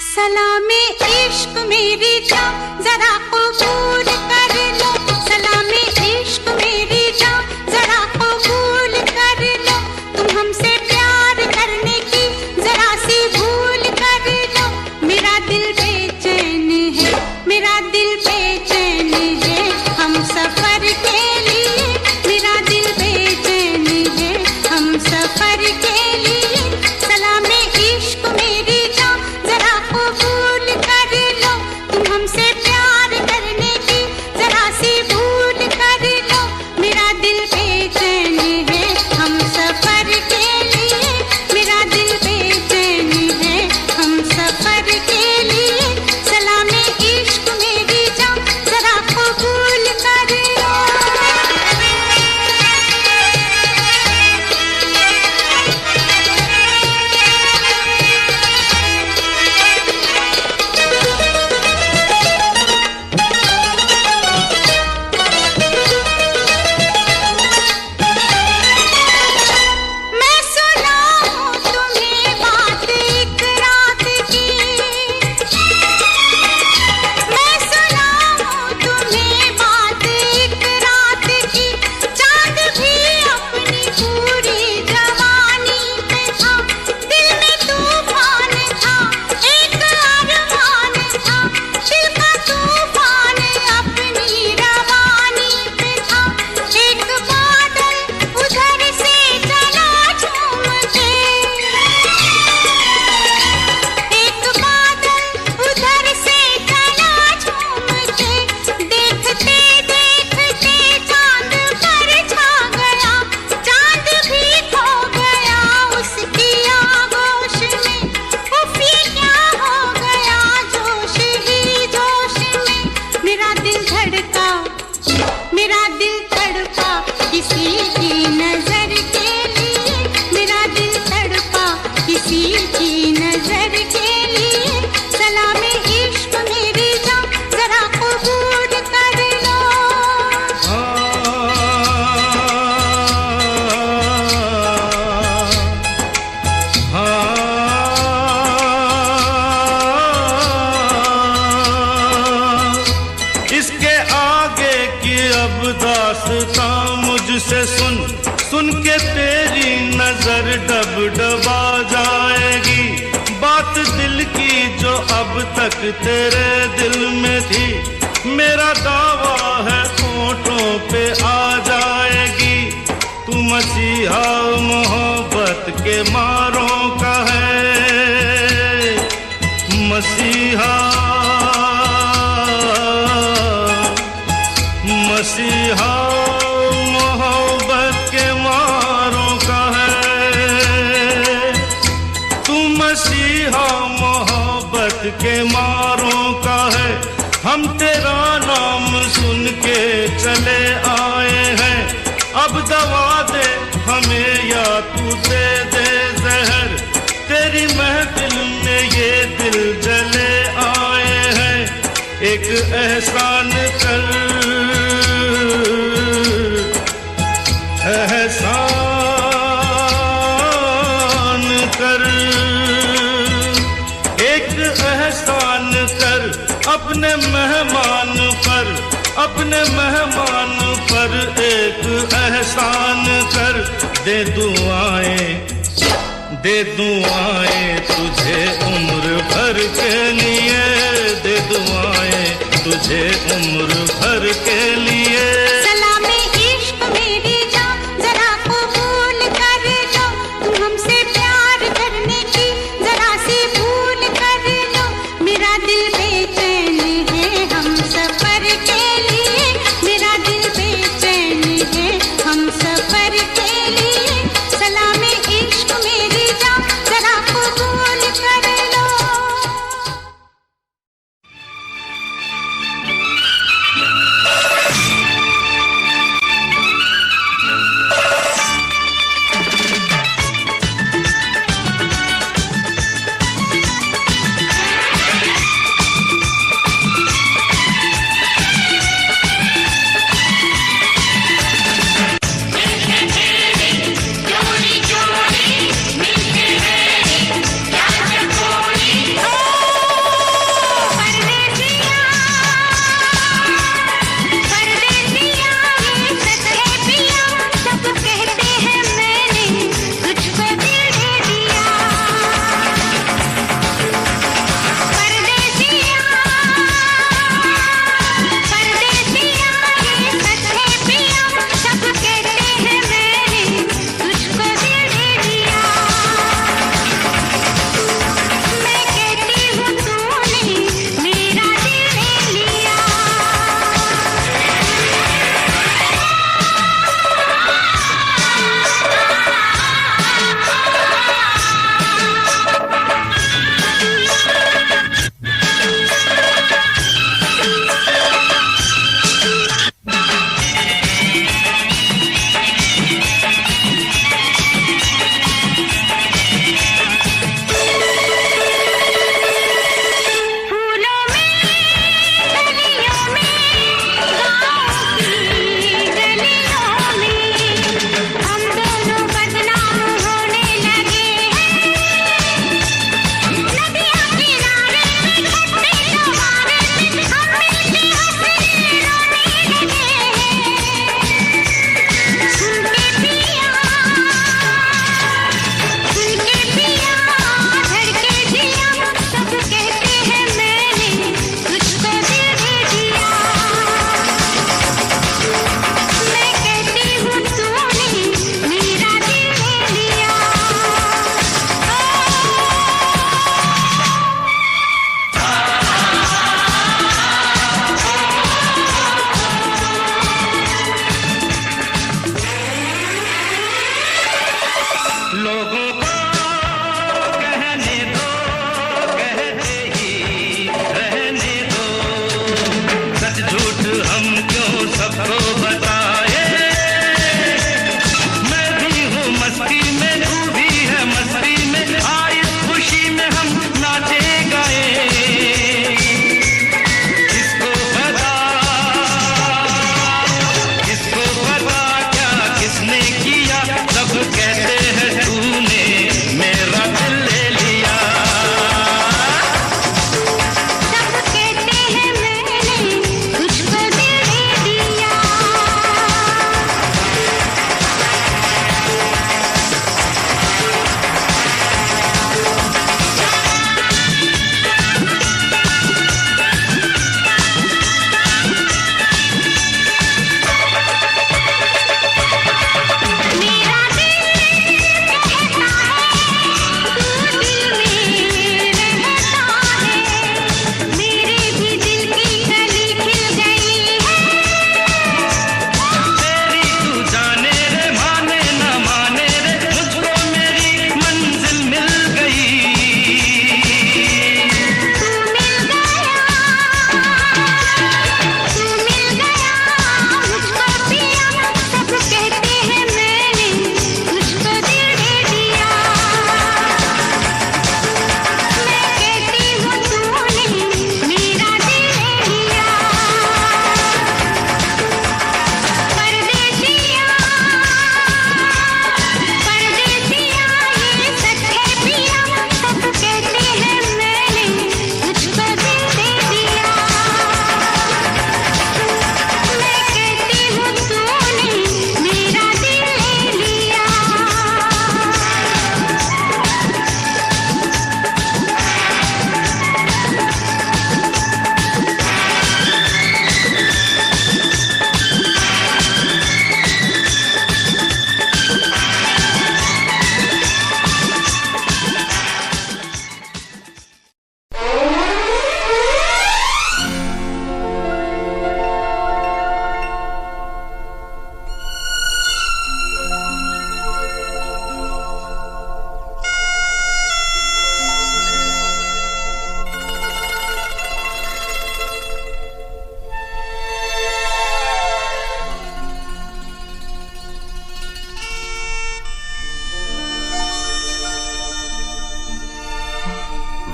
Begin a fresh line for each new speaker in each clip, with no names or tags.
Salameh इश्क मेरी जान जरा कबूल कर लो, सलामे इश्क मेरी जान जरा कबूल कर लो, तुम हमसे प्यार करने की जरा सी भूल कर लो। मेरा दिल बेचैन है, मेरा दिल बेचैन है हम सफर के लिए, मेरा दिल बेचैन है हम सफर के लिए। सलामे इश्क मेरी जान जरा कबूल कर लो, तुम हमसे प्यार करने की जरा सी भूल कर लो। मेरा दिल बेचैन है हम सफर के लिए, मेरा दिल बेचैन है हम सफर के लिए। सलामे इश्क मेरी जान जरा कबूल कर लो। मैं सुनाऊं तुम्हें बात एक रात की, मैं सुनाऊं तुम्हें बात एक रात की। चांद भी अपनी पूरी जवानी पे था, दिल में तूफान था, एक अरमान था, दिल का तूफान अपनी रवानी पे था। एक बादल उधर से चला झूम के, एक बादल उधर से चला झूम के, देखते देखते चांद पर छा गया, चांद भी खो गया उसकी आगोश में। उफ ये क्या हो गया जोश ही जोश में, मेरा दिल धड़का, मेरा दिल तड़पा किसी की नजर के लिए, मेरा दिल तड़पा किसी की नजर के लिए। सलामे इश्क मेरी जान जरा कबूल कर लो।
इसके आगे की अब दास्तां मुझसे सुन, सुन के तेरी नजर डब डबा जाएगी। बात दिल की जो अब तक तेरे दिल में थी, मेरा दावा है होठों पे आ जाएगी। तू मसीहा मोहब्बत के मारों का है, मसीहा मसीहा मोहब्बत के मारों का है। तू मसीहा मोहब्बत के मारों का है। हम तेरा नाम सुन के चले आए हैं, अब दवा दे हमें या तू दे दे जहर। तेरी महफिल में ये दिल जले आए हैं, एक एहसान कर, एहसान कर, एक एक एहसान कर अपने मेहमान पर, अपने मेहमान पर एक एहसान कर। दे दुआएं तुझे उम्र भर के लिए, दे दुआएं तुझे उम्र भर के लिए।
सलामे इश्क मेरी जान जरा कबूल कर लो, तुम हमसे प्यार करने की जरा सी भूल कर लो। मेरा दिल बेचैन है हम सफर के लिए, मेरा दिल बेचैन है हम सफर के लिए। सलामे इश्क मेरी जान जरा कबूल कर लो।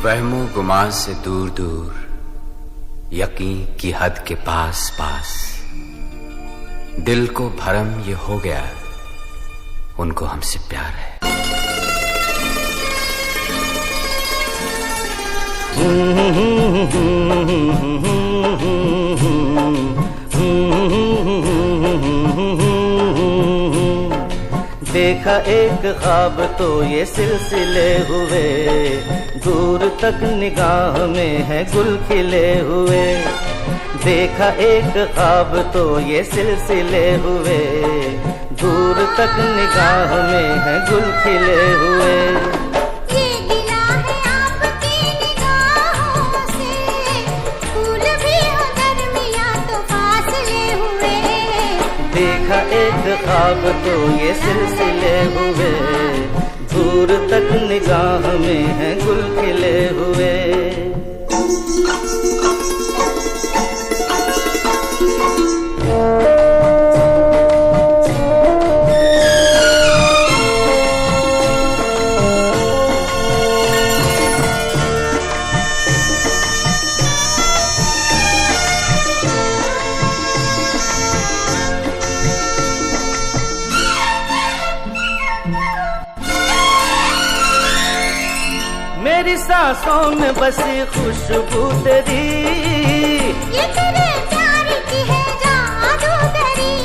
वहमो गुमान से दूर दूर, यकीन की हद के पास पास, दिल को भरम ये हो गया उनको हमसे प्यार है।
देखा एक ख्वाब तो ये सिलसिले हुए, दूर तक निगाह में है गुल खिले हुए। देखा एक ख्वाब तो ये सिलसिले हुए, दूर तक निगाह में है गुल खिले हुए।
ये गिला है आपकी निगाहों से, फूल भी हो दरमियां तो फासले हुए।
देखा एक ख्वाब तो ये सिलसिले हुए, दूर तक निगाह में है गुल खिले हुए। मेरी सांसों में बसी खुशबू तेरी,
ये तेरे प्यार की है जादूगरी।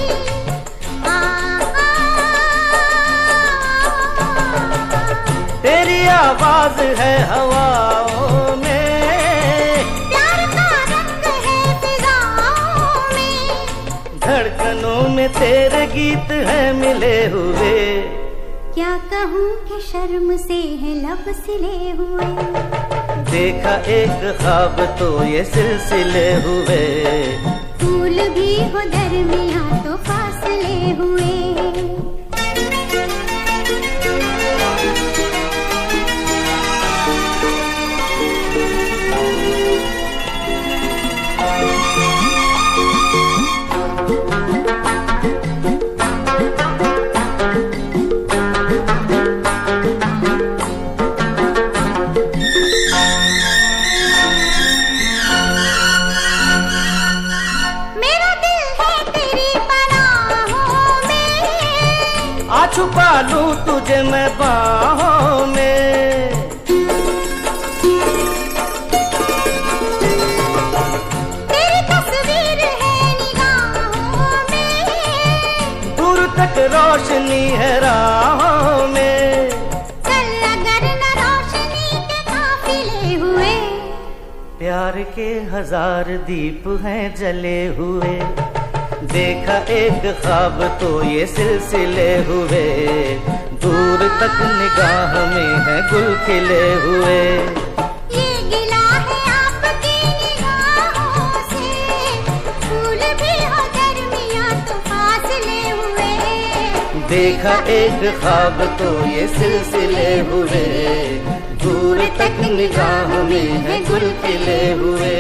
तेरी आवाज है हवाओं में,
प्यार का रंग है फिजाओं में।
धड़कनों में तेरे गीत है मिले हुए।
क्या कहूँ कि शर्म से है लब सिले हुए।
देखा एक ख्वाब तो ये सिलसिले हुए,
फूल भी हो दरमियां तो फासले हुए।
आ छुपा लूं तुझे मैं बाहों में,
तेरी तस्वीर है निगाहों में।
दूर तक रोशनी है राहों में।
चल अगर न रोशनी के काफिले हुए।
प्यार के हजार दीप हैं जले हुए। देखा एक ख्वाब तो ये सिलसिले हुए, दूर तक निगाह में है गुल खिले हुए।
ये गिला है आपकी निगाहों से, फूल भी हो दरमियां तो फासले हुए।
देखा एक ख्वाब तो ये सिलसिले हुए, दूर तक निगाह में है गुल खिले हुए।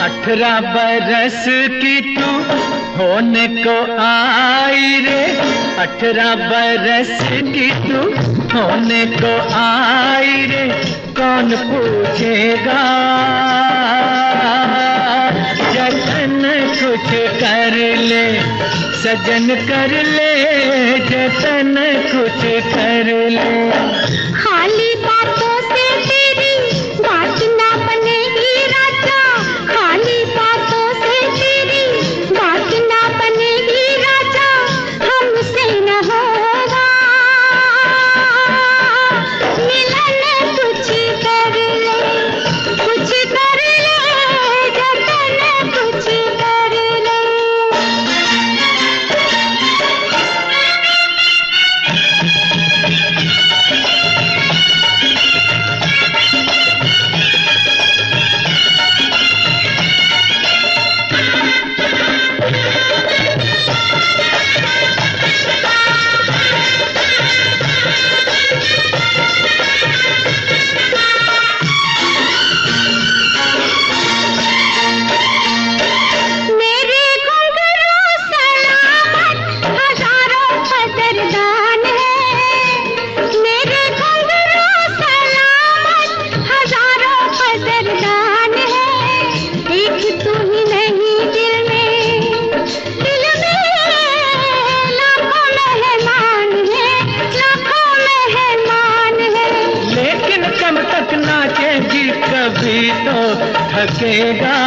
अठारह बरस की तू होने को आई रे, 18 बरस की तू होने को आई रे। कौन पूछेगा जतन कुछ कर ले, सजन कर ले जतन कुछ कर ले।
खाली बातों से तेरी बात ना बनेगी राजा, खाली बातों से तेरी
पूछेगा,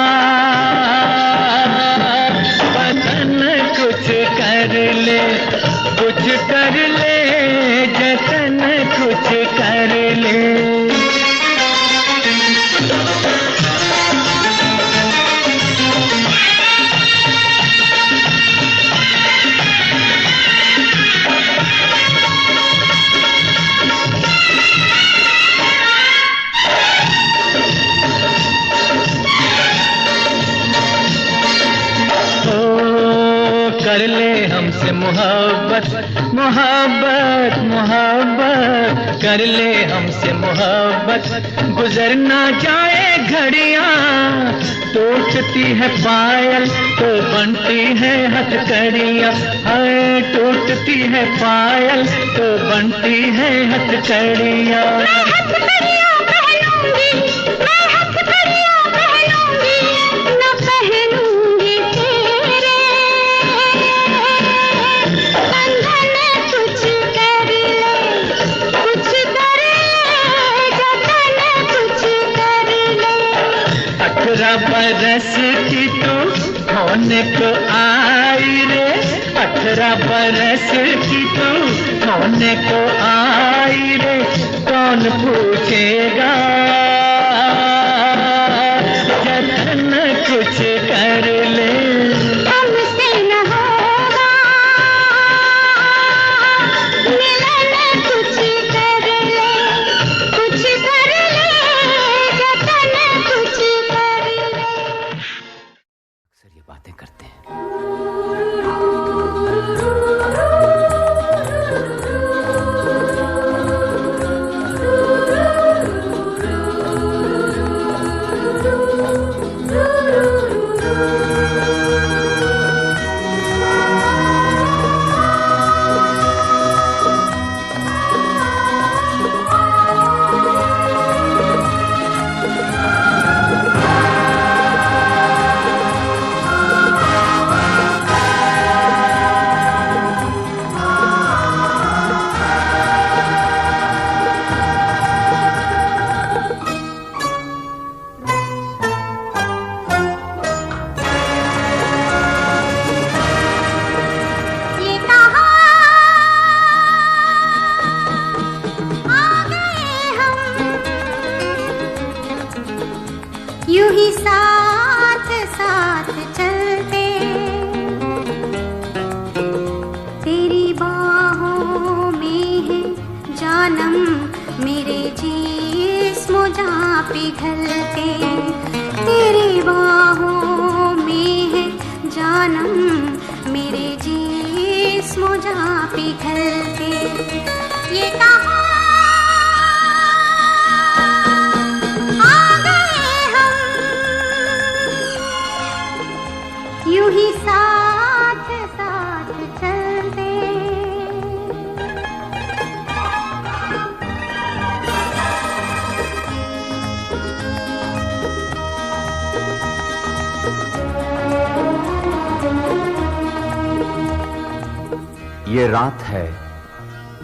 वतन कुछ कर ले, कुछ कर ले, जतन कुछ कर ले। कर ले हमसे मोहब्बत, मोहब्बत, मोहब्बत, कर ले हमसे मोहब्बत, गुजर ना जाए घड़ियां, टूटती है पायल तो बनती है हथकड़ियां, हाय टूटती है पायल तो बनती है हथकड़ियां। बरस की तू होने को आई रे, 18 बरस की तू होने को आई रे, कौन पूछेगा, जतन कुछ कर ले।
हमसे न होगा मिलन, कुछ कर ले, कुछ कर ले, जतन कुछ कर ले।
अक्सर ये बातें करते हैं।
यूं ही साथ साथ चलते, तेरी बाहों में है जानम, मेरे जिस्म जहाँ पिघलते, तेरी बाहों में है जानम, मेरे जिस्म जहाँ पिघलते। ये कहा यूं ही साथ साथ चलते।
ये रात है,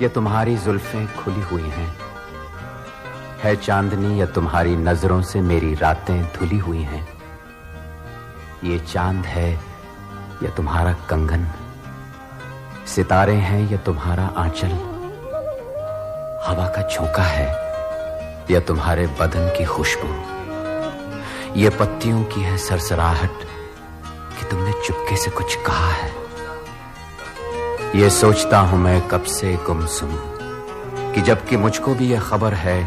ये तुम्हारी जुल्फें खुली हुई हैं, है चांदनी या तुम्हारी नजरों से मेरी रातें धुली हुई हैं। ये चांद है या तुम्हारा कंगन, सितारे हैं या तुम्हारा आंचल, हवा का झोंका है या तुम्हारे बदन की खुशबू, ये पत्तियों की है सरसराहट कि तुमने चुपके से कुछ कहा है। ये सोचता हूं मैं कब से गुमसुम कि जबकि मुझको भी यह खबर है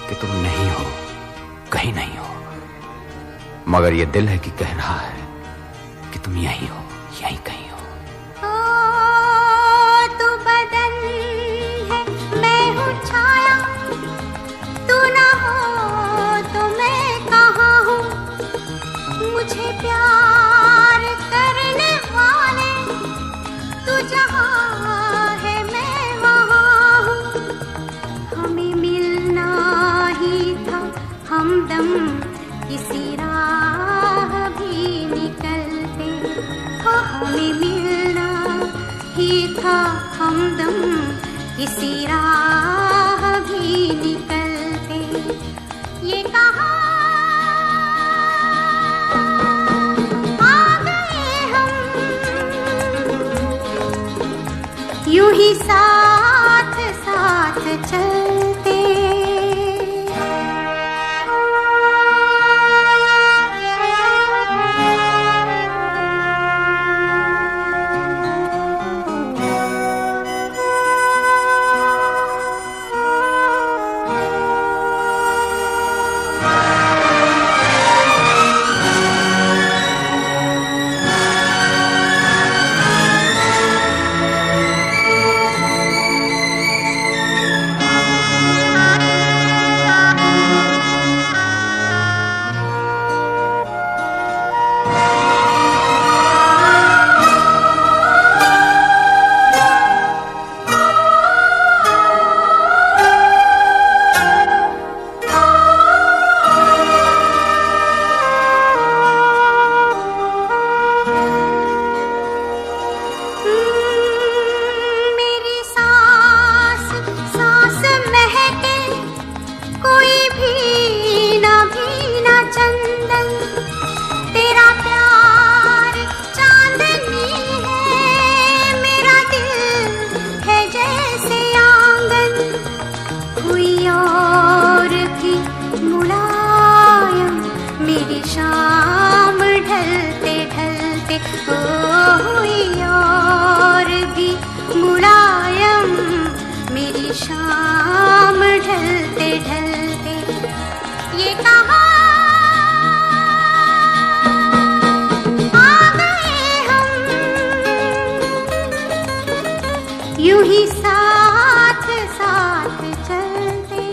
कि तुम नहीं हो, कहीं नहीं हो, मगर ये दिल है कि कह रहा है कि तुम यहीं हो, यहीं कहीं हो।
तू बदन है, मैं हूँ छाया, तू ना हो तो मैं कहाँ हूँ, मुझे प्यार करने वाले तू जहाँ है मैं वहाँ हूँ। हमें मिलना ही था हमदम, किसी राह भी निकलते, हमें मिलना ही था हमदम, किसी राह भी निकलते। ये कहा ही साथ साथ चलते। शाम ढलते ढलते ये कहाँ आ गए हम, यूं ही साथ साथ चलते।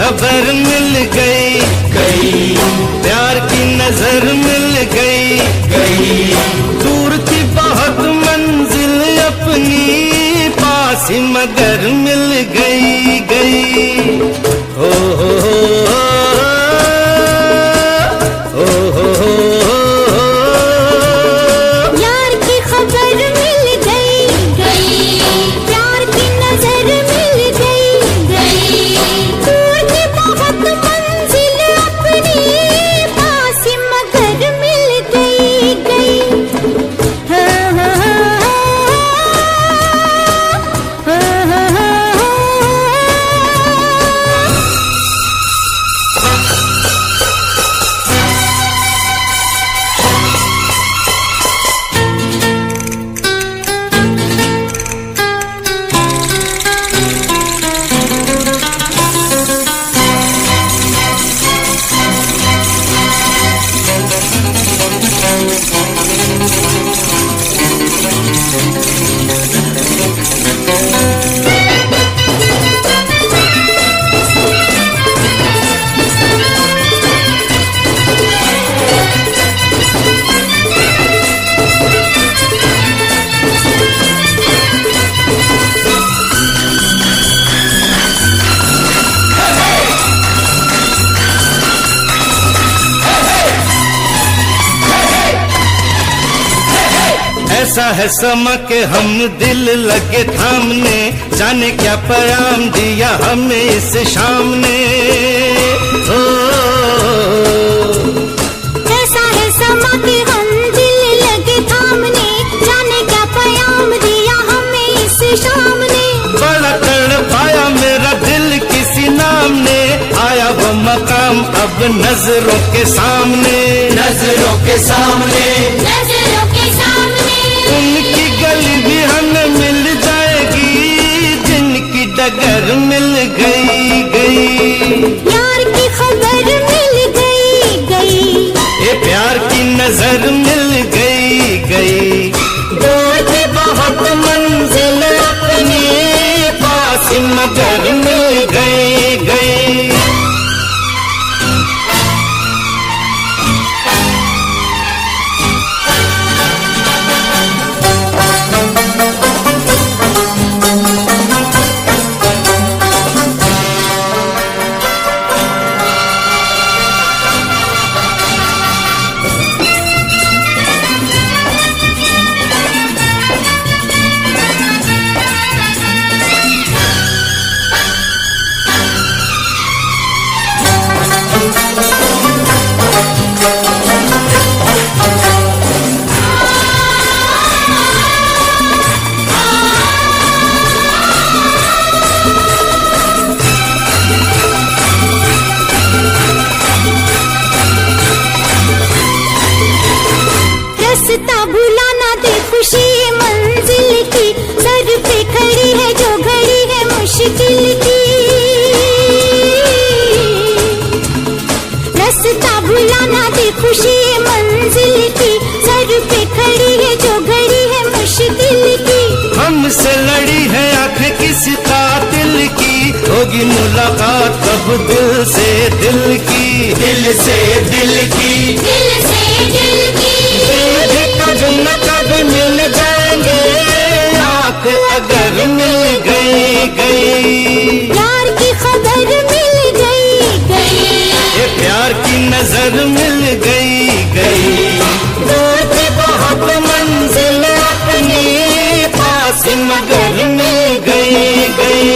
खबर मिल गई प्यार की नजर मिल गई दूर थी बहुत मंजिल अपनी पास ही मगर मिल गई हो
यार की खबर मिल गई प्यार की नजर मिल गई दूर की बहुत मंजिल अपनी पास ही मगर मिल गई
ऐसा है समा के हम दिल लगे थामने जाने क्या पैगाम दिया हमें इस शाम ने
ऐसा है समा के हम दिल लगे थामने जाने क्या पैगाम दिया हमें इस शाम ने
बड़ा तड़पाया मेरा दिल किसी नाम ने आया वो मकाम अब नजरों के सामने उनकी गली भी हमें मिल जाएगी जिनकी डगर मिल गई
यार की खबर मिल गई
ये प्यार
भुलाना दे खुशी मंजिल की, सर पे खड़ी है जो घड़ी है मुश्किल की।
हमसे लड़ी है आंखें किसी कातिल की, होगी मुलाकात कब दिल से दिल की, दिल से दिल की,
दिल से दिल की।
कभी न कभी मिल जाएंगे, आँख अगर मिल गई गई,
प्यार की खबर मिल गई गई,
ये प्यार की नजर मिल गई गई। दूर थी बहुत मंजिल अपनी, पास मगर मिल गई गई।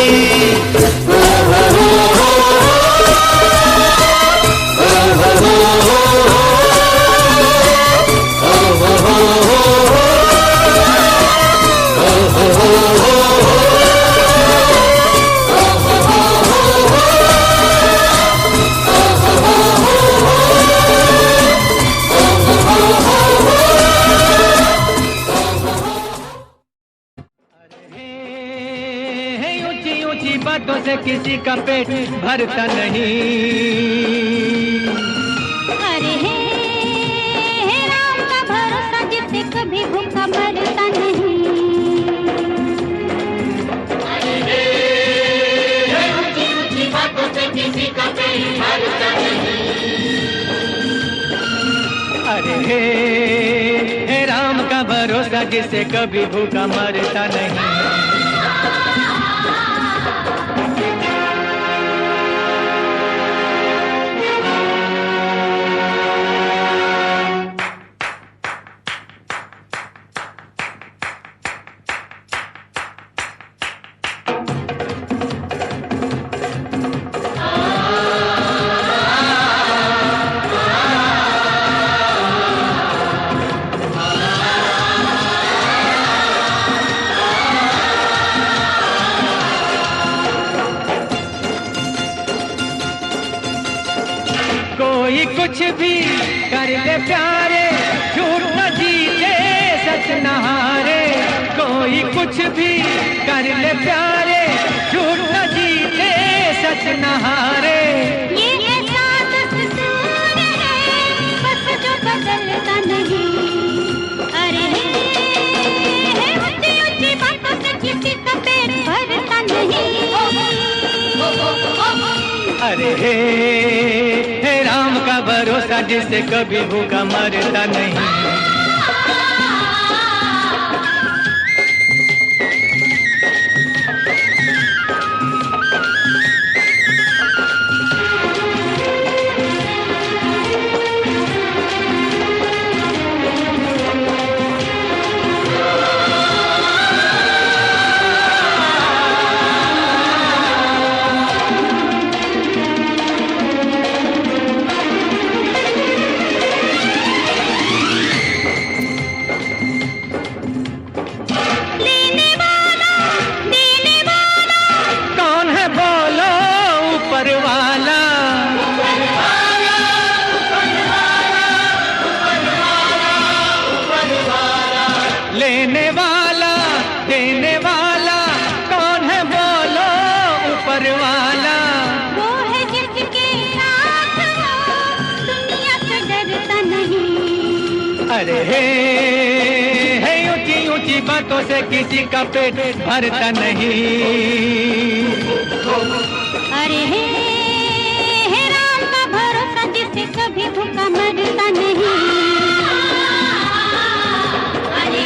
बातों से किसी का पेट भरता नहीं।
अरे हे राम का भरोसा जिससे कभी भूखा मरता नहीं। अरे हे ऊंची ऊंची बातों से किसी का पेट भरता नहीं।
अरे हे राम का भरोसा जिससे कभी भूखा मरता नहीं। कोई कुछ भी कर ले प्यारे, झूठ न जीते सच न हारे। कोई कुछ भी कर ले प्यारे, झूठ न जीते सच न हारे।
ये ऐसा दस्तूर है बस जो बदलता नहीं। अरे हे ऊंची ऊंची बातों से किसी का पेट भरता नहीं।
अरे हे राम का भरोसा जिससे कभी भूखा मरता नहीं। लेने वाला देने वाला कौन है बोलो ऊपर वाला।
वो है जिसके साथ हो दुनिया से डरता नहीं।
अरे हे ऊंची ऊंची बातों से किसी का पेट भरता नहीं।
अरे हे राम का भरोसा जिससे कभी भूखा मरता नहीं। अरे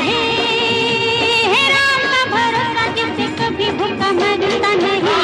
हे राम का भरोसा जिससे कभी भूखा मरता नहीं।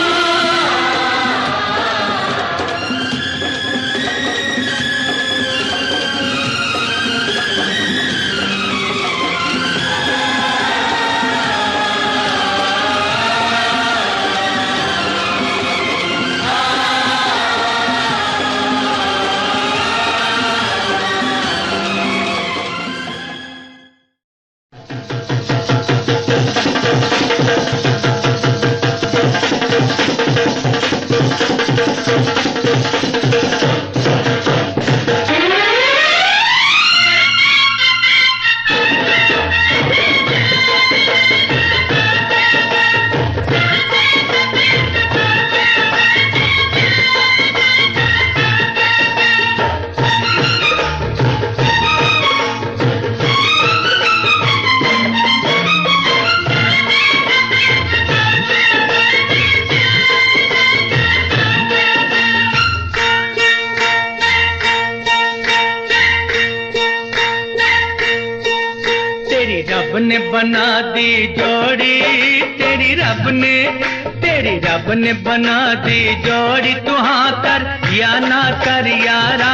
दी जोड़ी, तेरी रब ने बना दी जोड़ी। तू हाँ कर या ना कर यारा,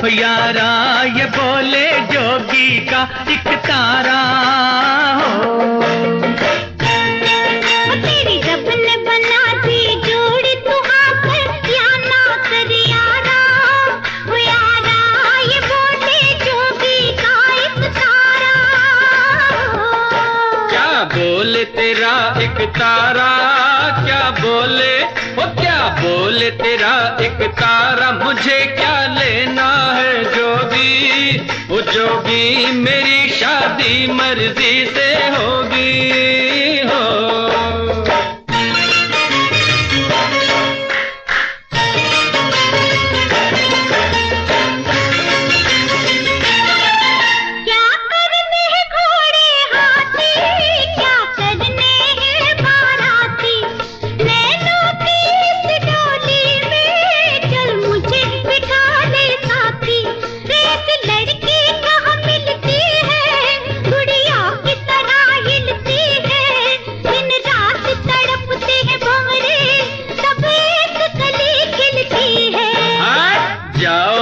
ओ यारा ये बोले जोगी का एक तारा हो।
तेरी रब ने बना दी जोड़ी, तू हाँ कर या ना कर यारा, ओ यारा ये बोले जोगी का एक तारा हो।
क्या बोले तेरा एक तारा, क्या बोले वो क्या बोले तेरा एक तारा। मुझे क्या लेना है जोगी, वो जोगी मेरी शादी मर्जी से होगी हो।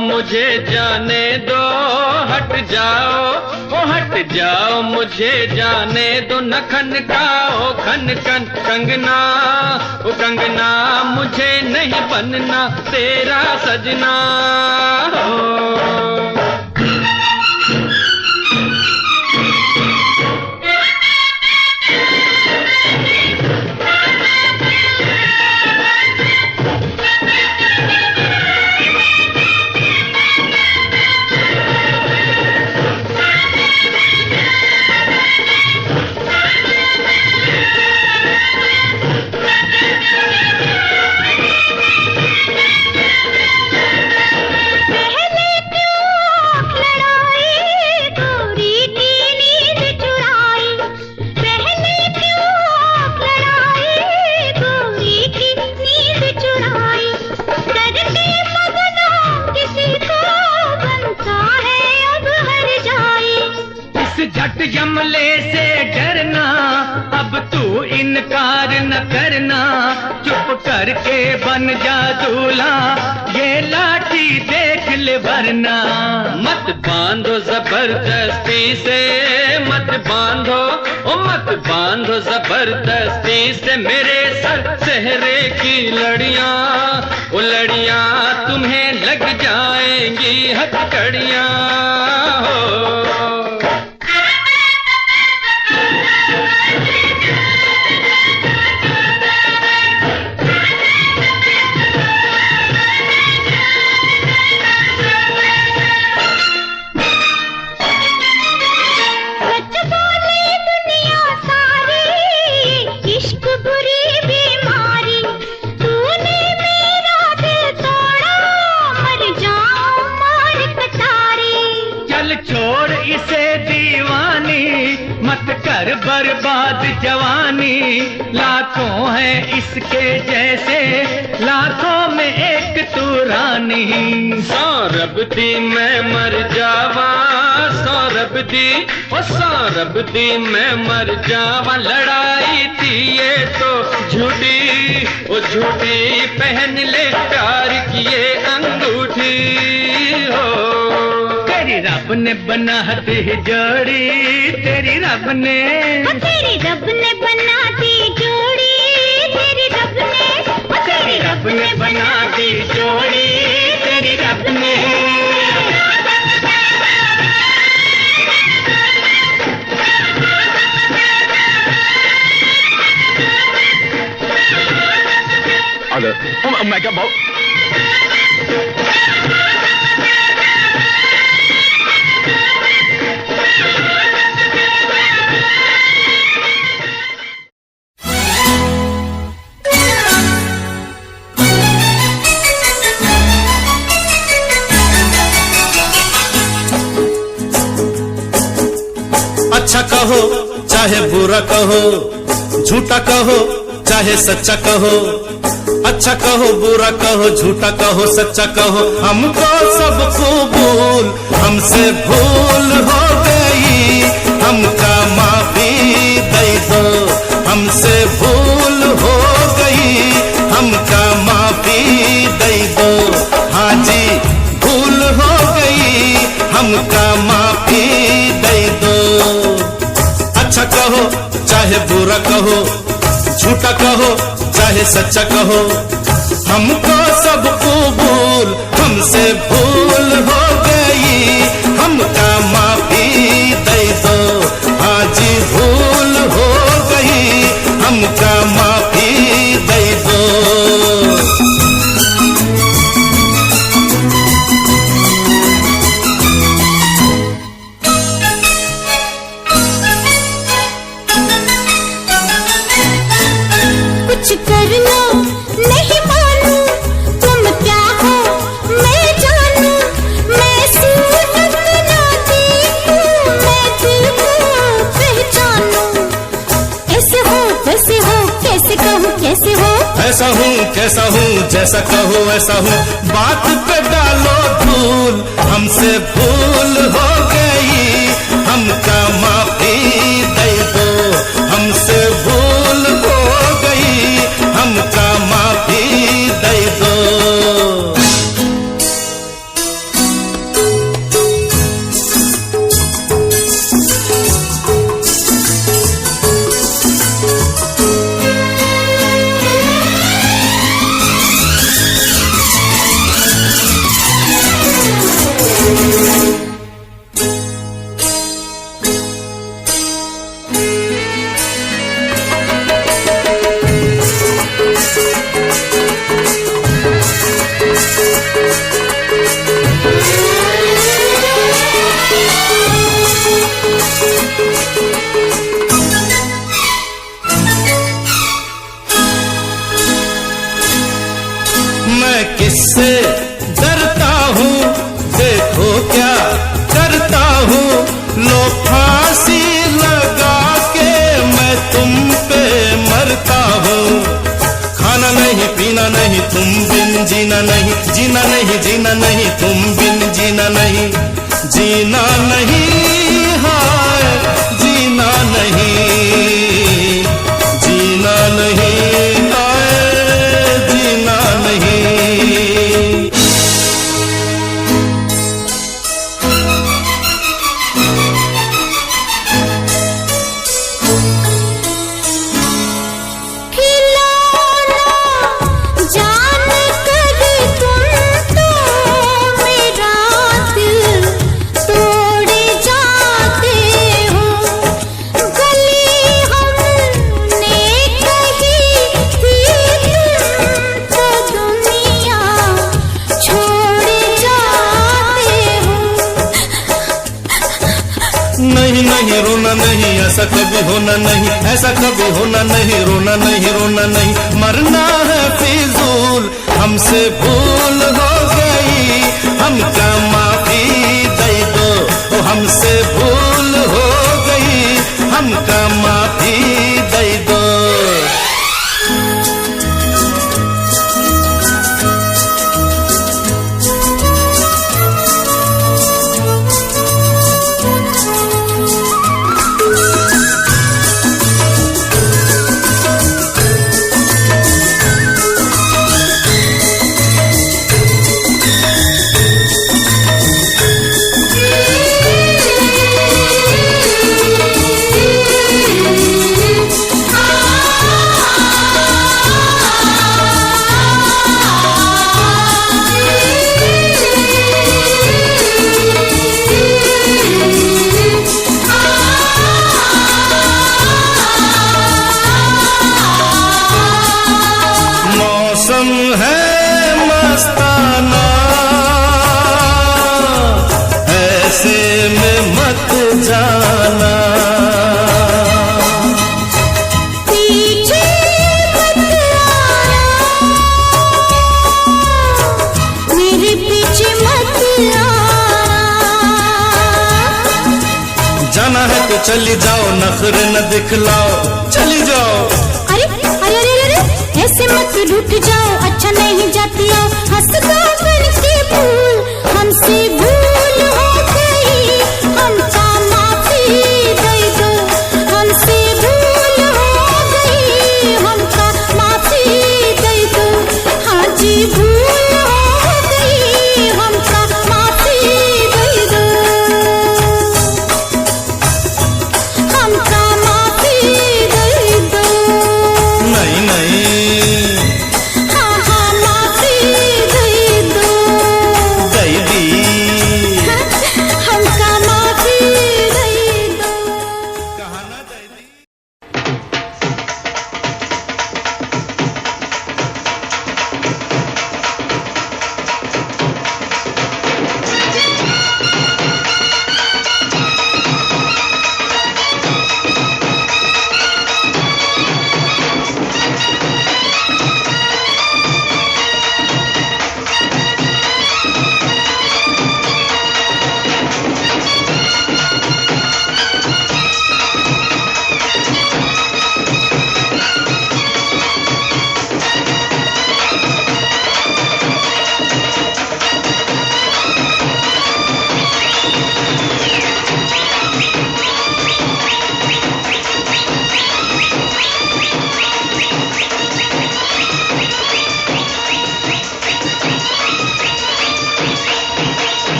मुझे जाने दो, हट जाओ, ओ हट जाओ, मुझे जाने दो। न खनकाओ खन खन कंगना, ओ कंगना मुझे नहीं बनना तेरा सजना हो। झट जमले से डरना, अब तू इनकार न करना। चुप करके बन जा दूल्हा, ये लाठी देख ले वरना। मत बांधो जबरदस्ती से, मत बांधो, ओ मत बांधो जबरदस्ती से मेरे सर सेहरे की लड़ियां। वो लड़ियां तुम्हें लग जाएंगी हथकड़ियां हो। छोड़ इसे दीवानी, मत कर बर्बाद जवानी। लाखों है इसके जैसे, लाखों में एक तू रानी। सौरभ दी मैं मर जावा, सौरभ दी, ओ सौरभ दी मैं मर जावा। लड़ाई थी ये तो झूठी, ओ झूठी पहन ले प्यार की ये अंगूठी हो। तेरी रब ने बना दी जोड़ी, तेरी रब ने बना दी जोड़ी, तेरी रब ने बना दी जोड़ी, तेरी रब ने। मैं क्या भाव
अच्छा कहो चाहे बुरा कहो, झूठा कहो चाहे सच्चा कहो। अच्छा कहो बुरा कहो, झूठा कहो सच्चा कहो, हमको सब कबूल। हमसे भूल हो गई, हमका माफी कहो चाहे बुरा कहो, झूठा कहो चाहे सच्चा कहो, हमको सब कबूल, हमसे भूल हो गई, हमका माफी दे दो। हाँ जी भूल हो गई, हमका माफी दे दो।
कुछ कर लो नहीं मानूं, तुम क्या हो मैं जानूं, मैं सूरत ना देखूं, मैं दिल को पहचानूं। ऐसे हो वैसे हो, कैसे कहूँ कैसे हो,
ऐसा हूँ कैसा हूँ, जैसा कहो ऐसा हूँ, बात पे डालो धूल, हमसे भूल हो गई, हमका माफी दे दो। हमसे भूल हो गई, हमका माफी दे दो। मैं किससे डरता हूँ, देखो क्या करता हूँ, लो फांसी लगा के मैं तुम पे मरता हूँ। खाना नहीं पीना नहीं तुम बिन जीना नहीं, जीना नहीं जीना नहीं तुम बिन जीना नहीं, जीना नहीं हाय जीना नहीं, जीना नहीं हाय जीना नहीं।
खिलौना जान कर तुम तो मेरा दिल तोड़े जाते हो। गली हमने कही थी तुम तो दुनिया छोड़ जाते हो।
नहीं नहीं रोना नहीं, ऐसा कभी होना नहीं, ऐसा कभी होना नहीं, रोना नहीं रोना नहीं, मरना है फिजूल, हमसे भूल हो गई, हमका माफी दे दो। ओ हमसे भूल हो गई, हमका माफी दे दो। मौसम है मस्ताना, ऐसे में मत जाना,
पीछे मत आना, मेरे पीछे मत आना।
जाना है तो चली जाओ, नखरे न दिखलाओ, चली जाओ।
अरे अरे अरे अरे ऐसे मत रूठ जाओ, अच्छा नहीं जाती आओ, हंसता करके भूल, हमसे भूल हो गई, हमका माफी दे दो। हमसे भूल हो गई, हमका माफी दे दो। हाँ जी भूल हो गई, हमका माफी दे दो। हमका माफी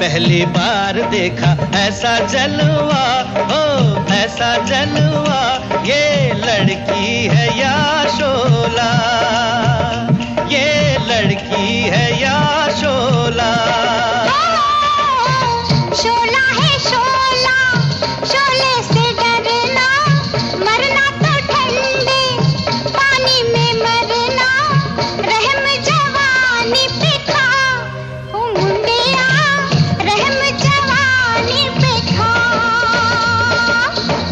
पहली बार देखा ऐसा जलवा, ओ ऐसा जलवा, ये लड़की है या शोला, ये लड़की है या शोला।
शोला है शोला, शोले से डरना, मरना तो ठंडे पानी में मरना, रहम जवानी पे खा, ओ मुंडिया, रहम जवानी पे खा।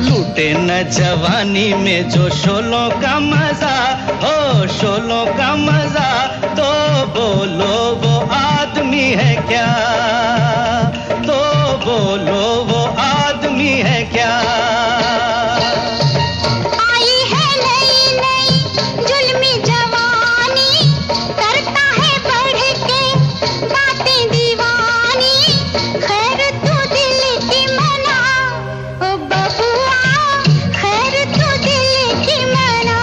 लूटे न जवानी में जो शोलों का मजा, ओ शोलों का मजा, तो बोलो वो आदमी है क्या, तो बोलो वो आदमी है क्या।
आई है नई नई जुल्मी जवानी, करता है बढ़ के बातें दीवानी, खैर तू दिल की मना, ओ बबुआ, खैर तू दिल की मना।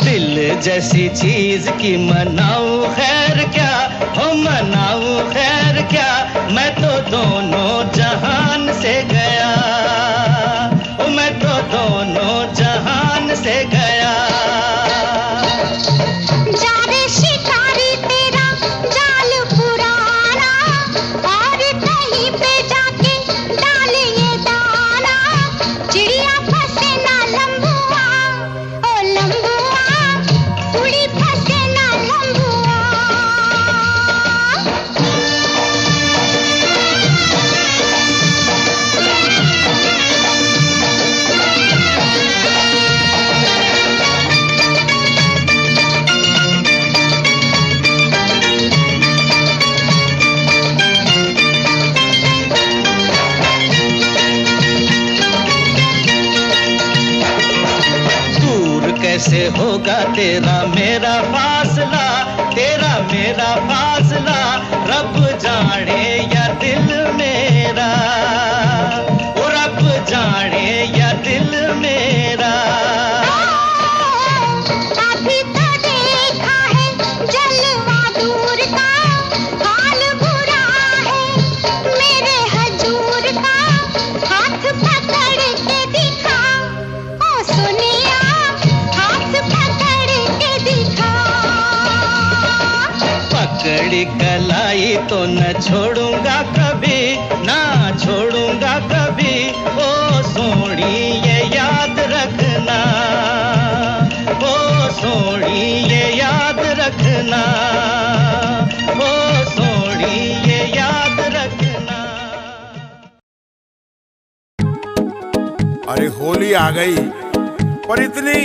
दिल जैसी चीज की मनाऊं खैर क्या, हो मनाऊं खैर क्या, मैं तो दोनों जहान से गया, ओ मैं तो दोनों जहान से गया।
जा रे शिकारी तेरा जाल पुराना, और कहीं पे जाके डाल ये दाना, चिड़िया फंसे ना लंबुआ, ओ लंबुआ, उड़ी फंसे ना लंबुआ।
दूर कैसे होगा तेरा मेरा फासला, तेरा मेरा फासला, रब जाने या दिल मेरा, ओ रब जाने या दिल मेरा।
अभी तो देखा है जलवा दूर का, हाल बुरा है मेरे हजूर का, हाथ पकड़ के दिखा, ओ सोनिया, हाथ पकड़ के दिखा।
पकड़ी कलाई तो न छोड़ूंगा कभी, ना छोड़ूंगा कभी, ओ सोनी ये याद रखना, ओ सोनी ये याद रखना, ओ सोनी ये याद रखना।
अरे होली आ गई, पर इतनी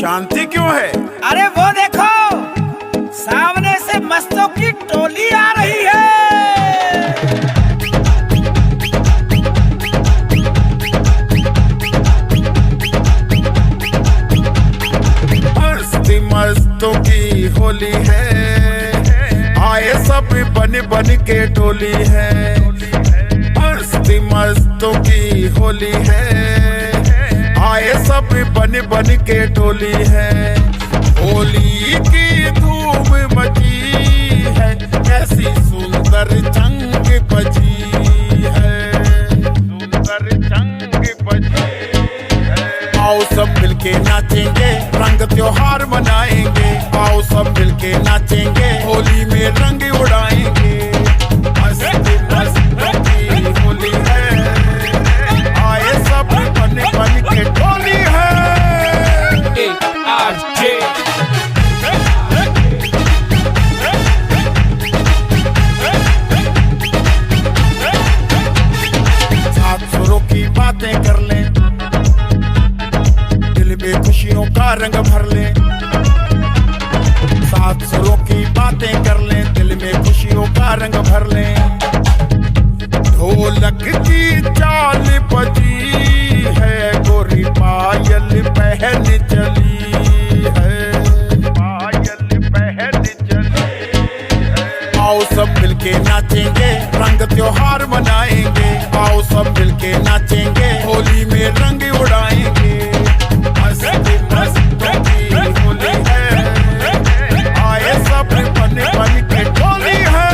शांति क्यों है?
अरे वो देखो, सामने से मस्तों की टोली आ रही है।
मस्ती मस्तों की होली है, आए सब बन बन के टोली है। मस्ती मस्तों की होली है, आए सब बन बन के टोली है। होली की धूम मची है, कैसी सुंदर जंग बजी है, सुंदर जंग बजी है। आओ सब मिलके नाचेंगे, रंग त्योहार मनाएंगे, आओ सब मिलके नाचेंगे, होली में रंग उड़ाएंगे। मस्ती मस्तों की होली है, आए सब बन बन के टोली है। साथ सुरों की बातें कर लें, दिल में खुशियों का रंग भर लें। साथ सुरों की बातें कर लें, दिल में खुशियों का रंग भर लें। ढोलक की चाल बजी है, गोरी पायल पहन चली है, पायल पहन चली है। आओ सब मिलके नाचेंगे, रंग त्योहार मनाएंगे, आओ सब मिलके नाचेंगे, होली में रंग उड़ाएंगे। मस्ती मस्तों की होली है, आए सब बन बन के टोली है।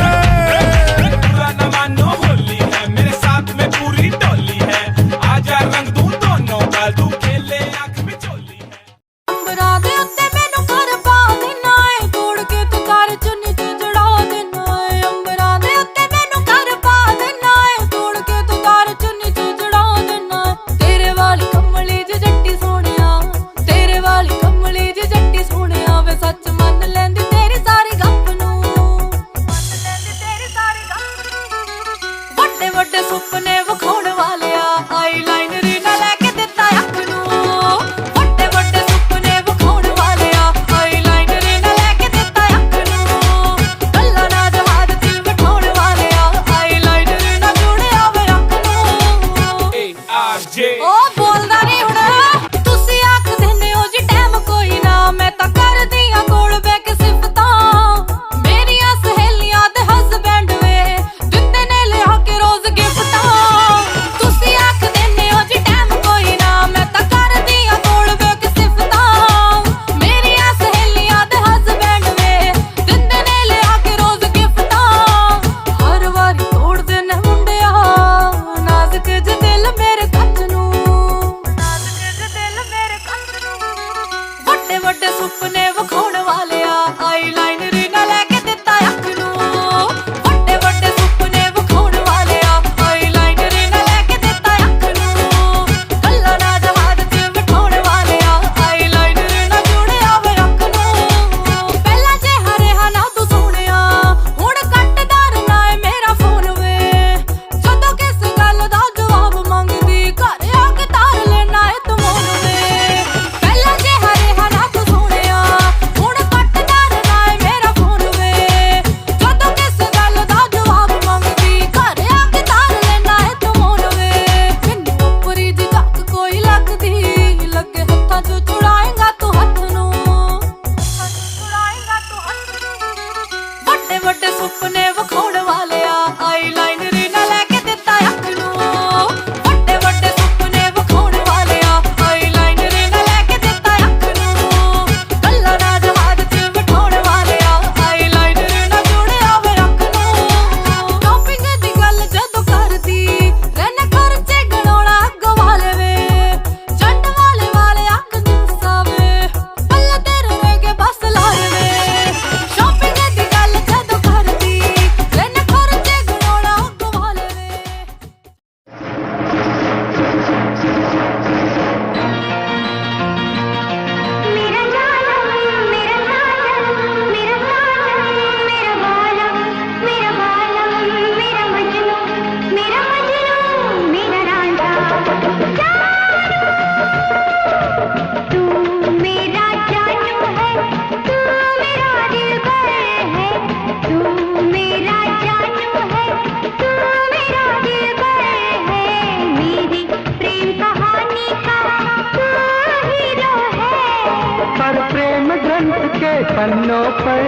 पन्नों पर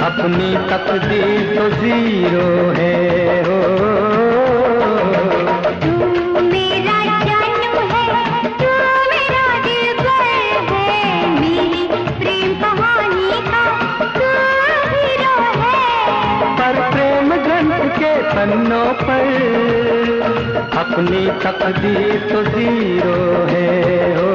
अपनी तकदीर तो जीरो है हो।
तू मेरा जानू है, तू मेरा दिलबर है, मेरी प्रेम कहानी का तू हीरो है।
पर प्रेम ग्रंथ के पन्नों पर अपनी तकदीर तो जीरो है हो।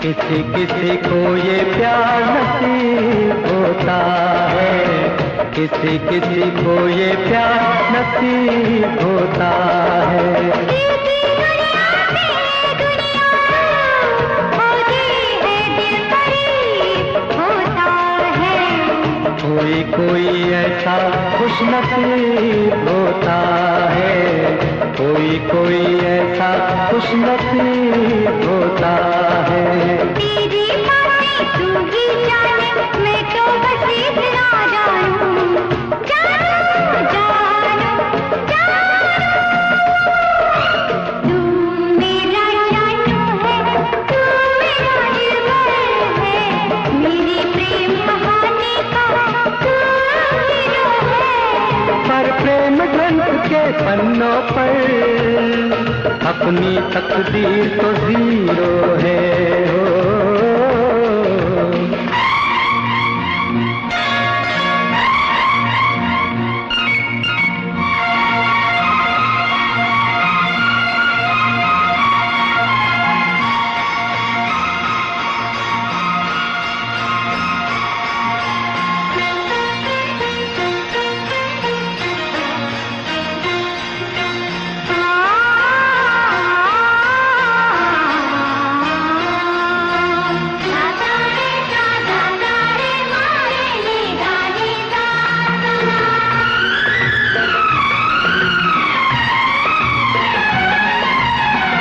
किसी किसी को ये प्यार नसीब होता है, किसी किसी को ये प्यार नसीब होता है। कोई कोई ऐसा खुश नसीब होता है, कोई कोई ऐसा खुश नसीब होता है।
तेरी बातें तू ही जाने, मैं तो बस इतना जानूं, जानूं, जानूं, जानूं। तू मेरा जानू है, तू मेरा दिलबर है, मेरी प्रेम कहानी का तू हीरो है।
पर प्रेम ग्रंथ के पन्नों पर अपनी तकदीर तो जीरो है हो।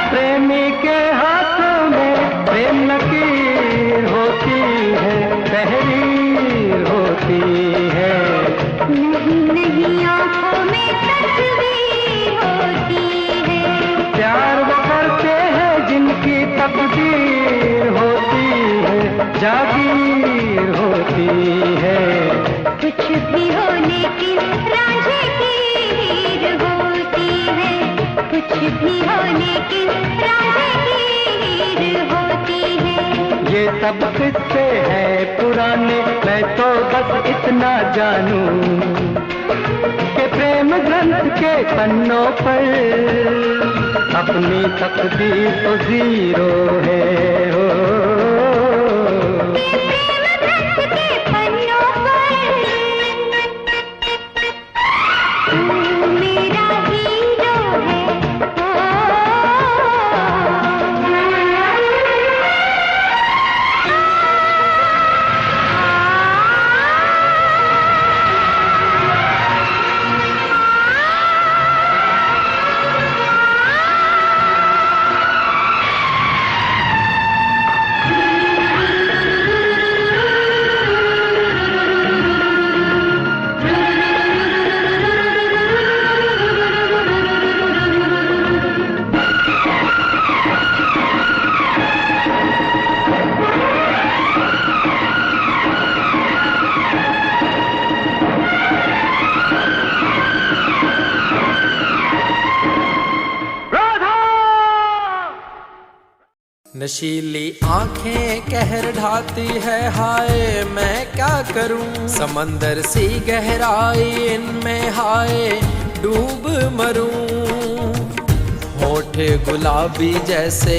प्रेमी के हाथों में प्रेम लकीर होती है, तहरीर होती है।
नहीं नहीं आंखों में तस्वीर होती है।
प्यार वो करते हैं जिनकी तकदीर होती है, जागीर होती है।
कुछ भी हो लेकिन रांझे की हीर होती है, कुछ भी हो लेकिन रांझे की हीर होती है।
ये सब किस्से हैं पुराने, मैं तो बस इतना जानूं कि प्रेम ग्रंथ के पन्नों पर अपनी तकदीर तो जीरो है हो।
प्रेम ग्रंथ के पन्नों पर तू मेरा हीरो है ओ।
नशीली आंखें कहर ढाती है, हाय मैं क्या करूं। समंदर सी गहराई इनमें, हाय डूब मरूं। होठ गुलाबी जैसे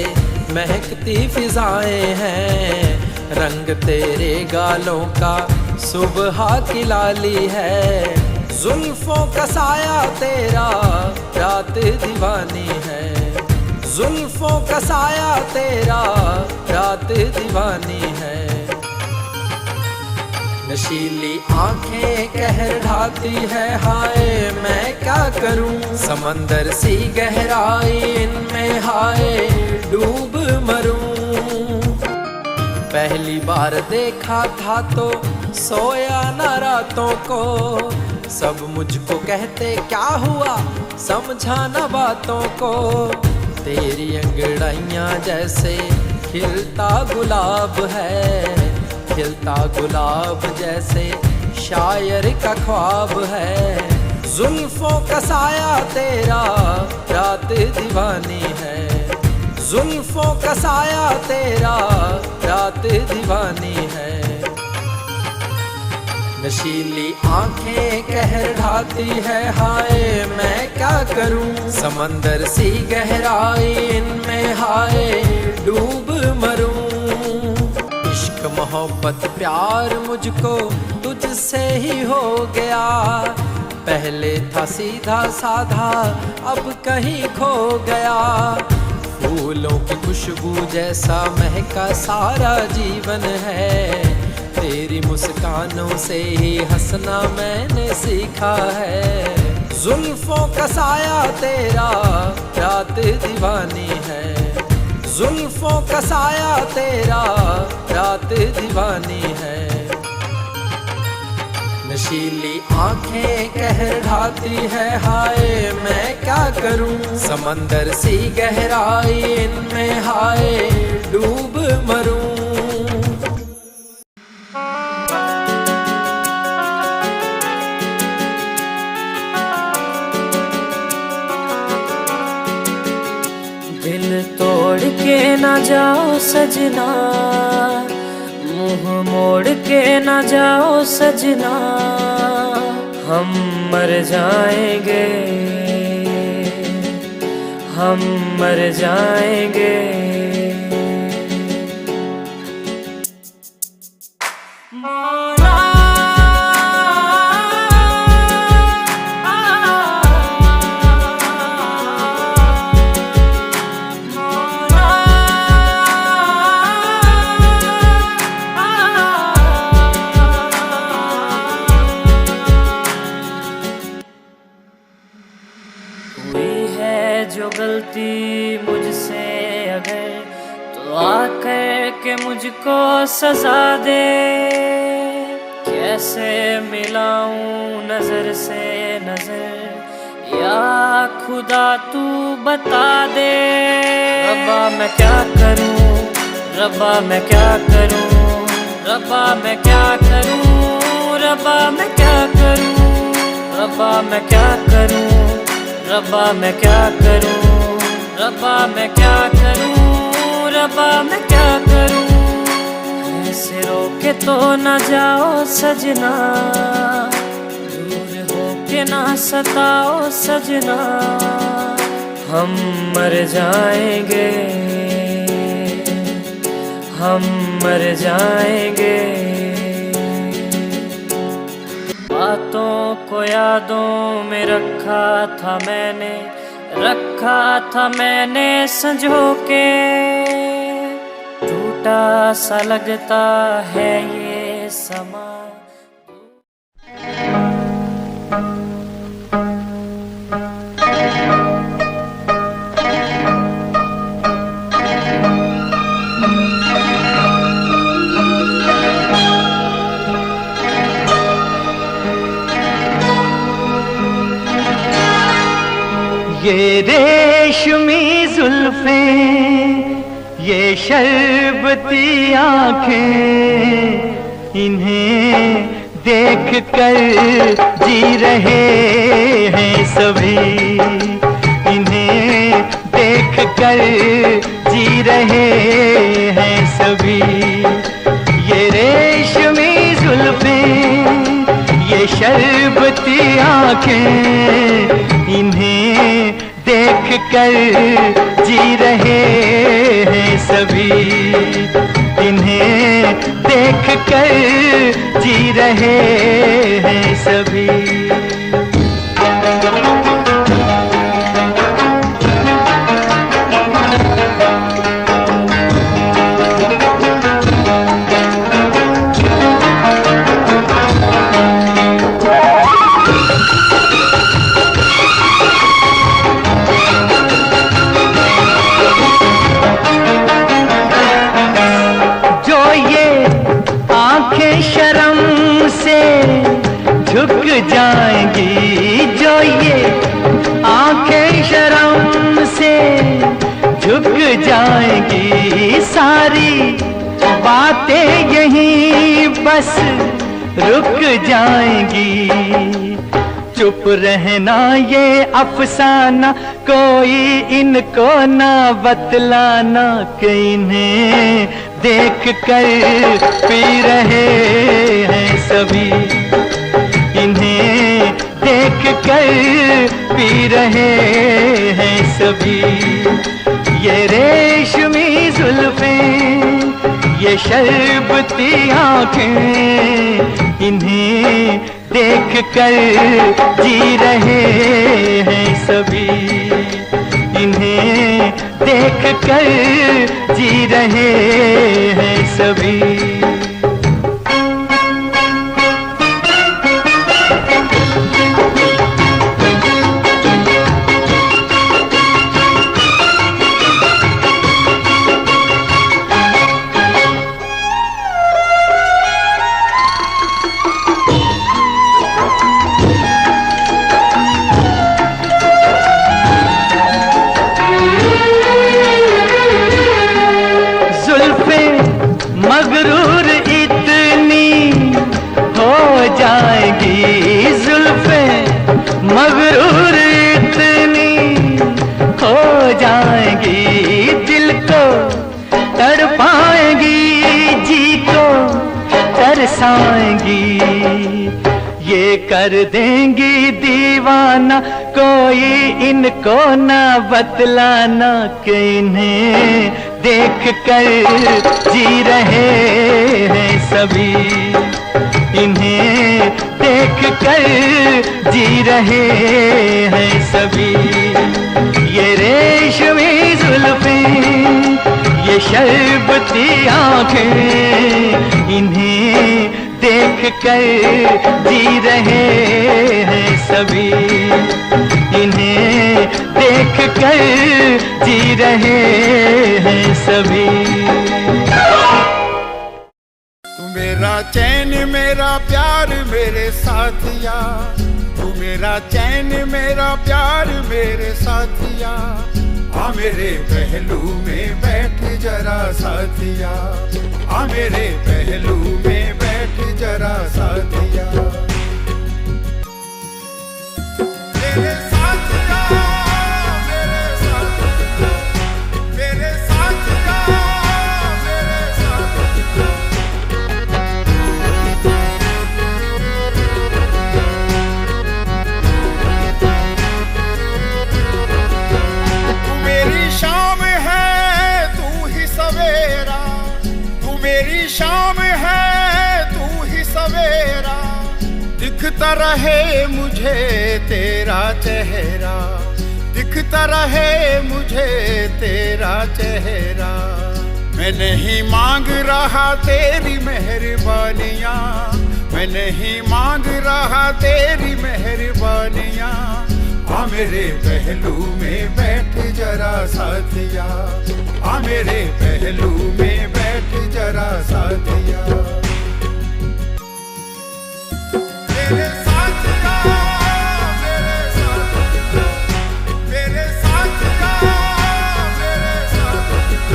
महकती फिजाएं हैं, रंग तेरे गालों का सुबह की लाली है, जुल्फों का साया तेरा रात दीवानी है, जुल्फों का साया तेरा रात दीवानी है। नशीली आंखें कहर ढाती है, हाय मैं क्या करूं, समंदर सी गहराई इनमें हाय डूब मरूं। पहली बार देखा था तो सोया न रातों को, सब मुझको कहते क्या हुआ समझा न बातों को, तेरी अंगड़ाइयां जैसे खिलता गुलाब है, खिलता गुलाब जैसे शायर का ख्वाब है, जुल्फों का साया तेरा रात दीवानी है, जुल्फों का साया तेरा रात दीवानी है। नशीली आंखें कहर ढाती है, हाय मैं क्या करूं, समंदर सी गहराई इनमें हाय डूब मरूं। इश्क मोहब्बत प्यार मुझको तुझसे ही हो गया, पहले था सीधा साधा अब कहीं खो गया, फूलों की खुशबू जैसा महका सारा जीवन है, तेरी मुस्कानों से ही हंसना मैंने सीखा है, जुल्फों का साया तेरा रात दीवानी है, जुल्फों का साया तेरा रात दीवानी है। नशीली आंखें कहर ढाती है, हाय मैं क्या करूं, समंदर सी गहराई इनमें हाय डूब मरूं।
दिल तोड़ के ना जाओ सजना, मुंह मोड़ के ना जाओ सजना, हम मर जाएंगे, हम मर जाएंगे। जो गलती मुझसे अगर तो आकर के मुझको सजा दे, कैसे मिलाऊं नजर से नजर या खुदा तू बता दे। रब्बा मैं क्या करूं, रब्बा मैं क्या करूं, रब्बा मैं क्या करूं, रब्बा मैं क्या करूं, रब्बा मैं क्या करूं, रब्बा मैं क्या करूं, रब्बा मैं क्या करूं, रब्बा मैं क्या करूं। ऐसे रोके तो न जाओ सजना, दूर होके ना सताओ सजना, हम मर जाएंगे, हम मर जाएंगे। बातों को यादों में रखा था मैंने, रखा था मैंने संजो के, टूटा सा लगता है ये समा।
ये रेशमी जुल्फें, ये शरबती आँखें, इन्हें देख कर जी रहे हैं सभी, इन्हें देख कर जी रहे हैं सभी। ये रेशमी जुल्फें, ये शरबती आँखें, इन्हें देख कर जी रहे हैं सभी, इन्हें देख कर जी रहे हैं सभी। झुक जाएंगी जो ये आंखें शर्म से झुक जाएंगी, सारी बातें यहीं बस रुक जाएंगी। चुप रहना ये अफसाना, कोई इनको ना बतलाना, कि इन्हें देख कर पी रहे हैं सभी, इन्हें देख कर पी रहे हैं सभी। ये रेशमी जुल्फें, ये शरबती आँखें, इन्हें देख कर जी रहे हैं सभी, इन्हें देख कर जी रहे हैं सभी। मगरूर इतनी हो जाएगी, जुल्फें मगरूर इतनी हो जाएगी, दिल को तड़पाएंगी, जी को तरसाएंगी, ये कर देंगी दीवाना, कोई इनको ना बतलाना, कि इन्हें देख कर जी रहे हैं सभी, इन्हें देख कर जी रहे हैं सभी। ये रेशमी जुल्फें, ये शरबती आँखें, इन्हें देख कर जी रहे हैं सभी, इन्हें देख कर जी रहे हैं सभी।
तू मेरा चैन मेरा प्यार मेरे साथिया, तू मेरा चैन मेरा प्यार मेरे साथिया, आ मेरे पहलू में बैठ जरा साथिया, आ मेरे पहलू में बैठ जरा साथिया। मेरे साथिया, मेरे साथिया, मेरे साथिया, मेरे साथिया। तू मेरी शाम है तू ही सवेरा, तू मेरी शाम है तू ही सवेरा, दिखता रहे मुझे तेरा चेहरा, दिखता रहे मुझे तेरा चेहरा। मैं नहीं मांग रहा तेरी मेहरबानियाँ, मैं नहीं मांग रहा तेरी मेहरबानियाँ, आ मेरे पहलू में बैठ जरा साथिया, आ मेरे पहलू में बैठ जरा साथिया। मेरे साथिया, मेरे साथिया, मेरे साथिया, मेरे साथिया।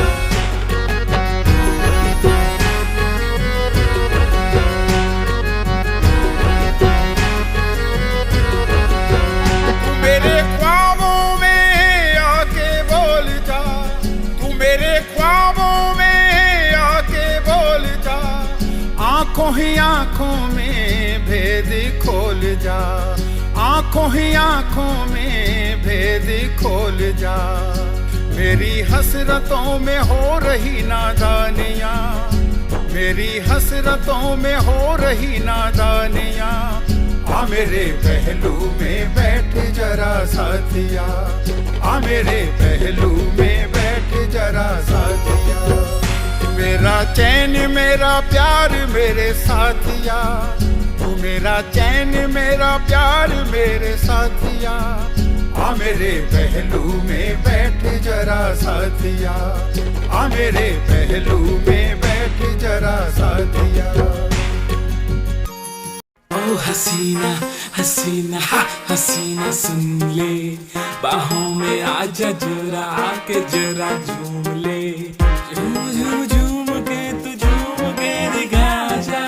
तू मेरे ख्वाबों में आके बोल जा, तू मेरे ख्वाबों में आके बोल जा, आंखों ही आंखों में भेद खोल जा, आंखों ही आंखों में भेद खोल जा। मेरी हसरतों में हो रही नादानियाँ, मेरी हसरतों में हो रही नादानियाँ। आ मेरे पहलू में बैठ जरा साथिया, आ मेरे पहलू में बैठ जरा साथिया। मेरा चैन मेरा प्यार मेरे साथिया, तू मेरा चैन मेरा प्यार मेरे साथिया। आ मेरे पहलू में बैठ जरा साथिया, आ मेरे पहलू में बैठ जरा साथिया।
ओ हसीना हसीना हसीना सुन ले, बाहों में आजा जरा आके जरा झूम ले। झूम झूम झूम के तू झूम के दिखा जा,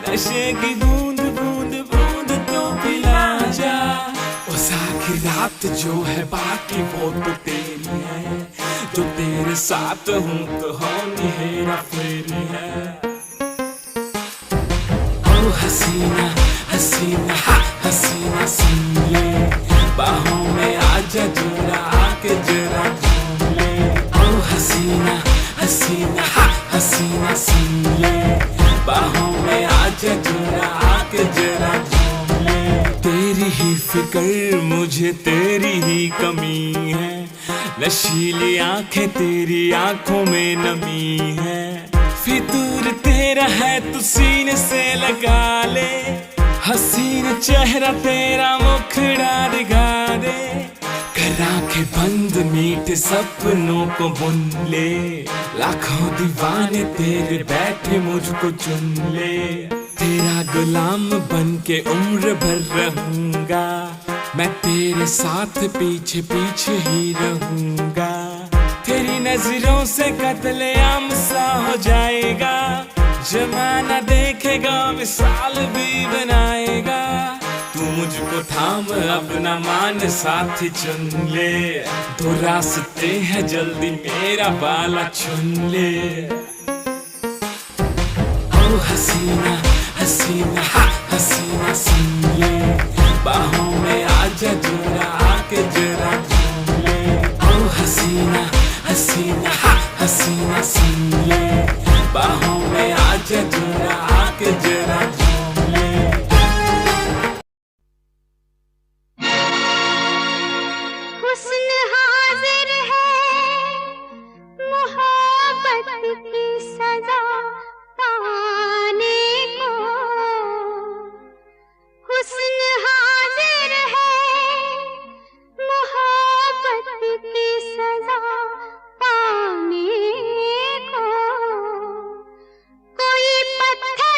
नशे की बूंद बूंद बूंद तो पिला जा। ओ साकी रात जो है बाकी वो तो तेरी है, तो तेरे साथ हूँ तो होनी हेरा फेरी है। ओ हसीना हसीना हसीना सुन ले, बाहों में आजा जरा आके जरा झूम ले। ओ हसीना हसीना हसीना सुन ले, बाहों में आजा जरा आके जरा झूम ले। तेरी ही फिक्र मुझे तेरी ही कमी है, नशीली आंखें तेरी आंखों में नमी है। फितूर तेरा है तू सीने से लगा ले, हसीन चेहरा तेरा मुखड़ा दिखा दे। कर आंखें बंद मीठे सपनों को बुन ले, लाखों दीवाने तेरे बैठे मुझको चुन ले। तेरा गुलाम बन के उम्र भर रहूंगा, मैं तेरे साथ पीछे पीछे ही रहूंगा। तेरी नजरों से कत्लेआम सा हो जाएगा, जमाना देखेगा मिसाल भी बनाएगा। तू मुझको थाम अपना मान साथी चुन ले, दो रास्ते हैं जल्दी मेरा वाला चुन ले। ओ हसीना हसीना हसीना सुन ले, बाहों में आजा जरा आके जरा झूम ले। ओ हसीना हसीना हसीना सुन ले, बाहों में आजा जरा आके जरा झूम ले।
हुस्न हाजिर है मोहब्बत की सजा पाने को, हुस्न हाजिर है मोहब्बत की सजा पाने को। कोई पत्थर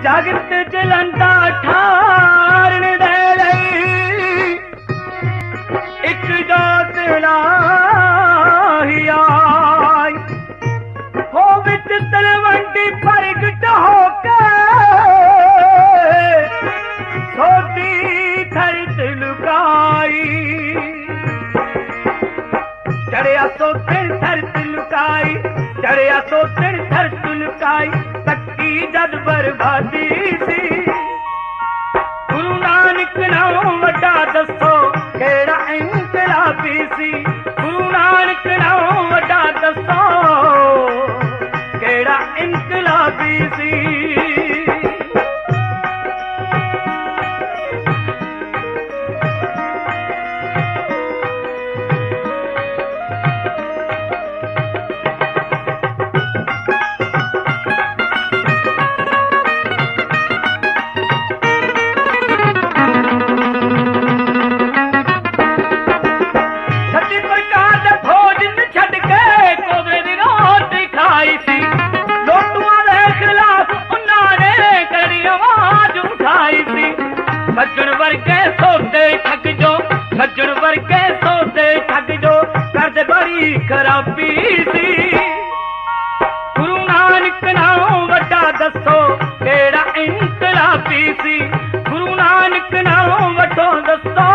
जगत जलंदा ठारण दे लई एक जोत लाही आई हो विच तलवंडी प्रगट होके सोती धरत लुकाई चढ़िया सोतन धरत लुकाई चढ़िया सोतन धरत लुकाई तक्की जद बर्बादी सी गुरु नानक नाम वड्डा दसो केड़ा इनकलाबी सी गुरु नानक नाम वड्डा दसो केड़ा इनकलाबी सी सज्जन वर्गे सोते ठग जो सज्जन वर्गे सोते ठग जो करदे बड़ी खराबी सी गुरु नानक नाम वड्डा दसो केड़ा इनकलाबी सी गुरु नानक नाम वड्डो दसो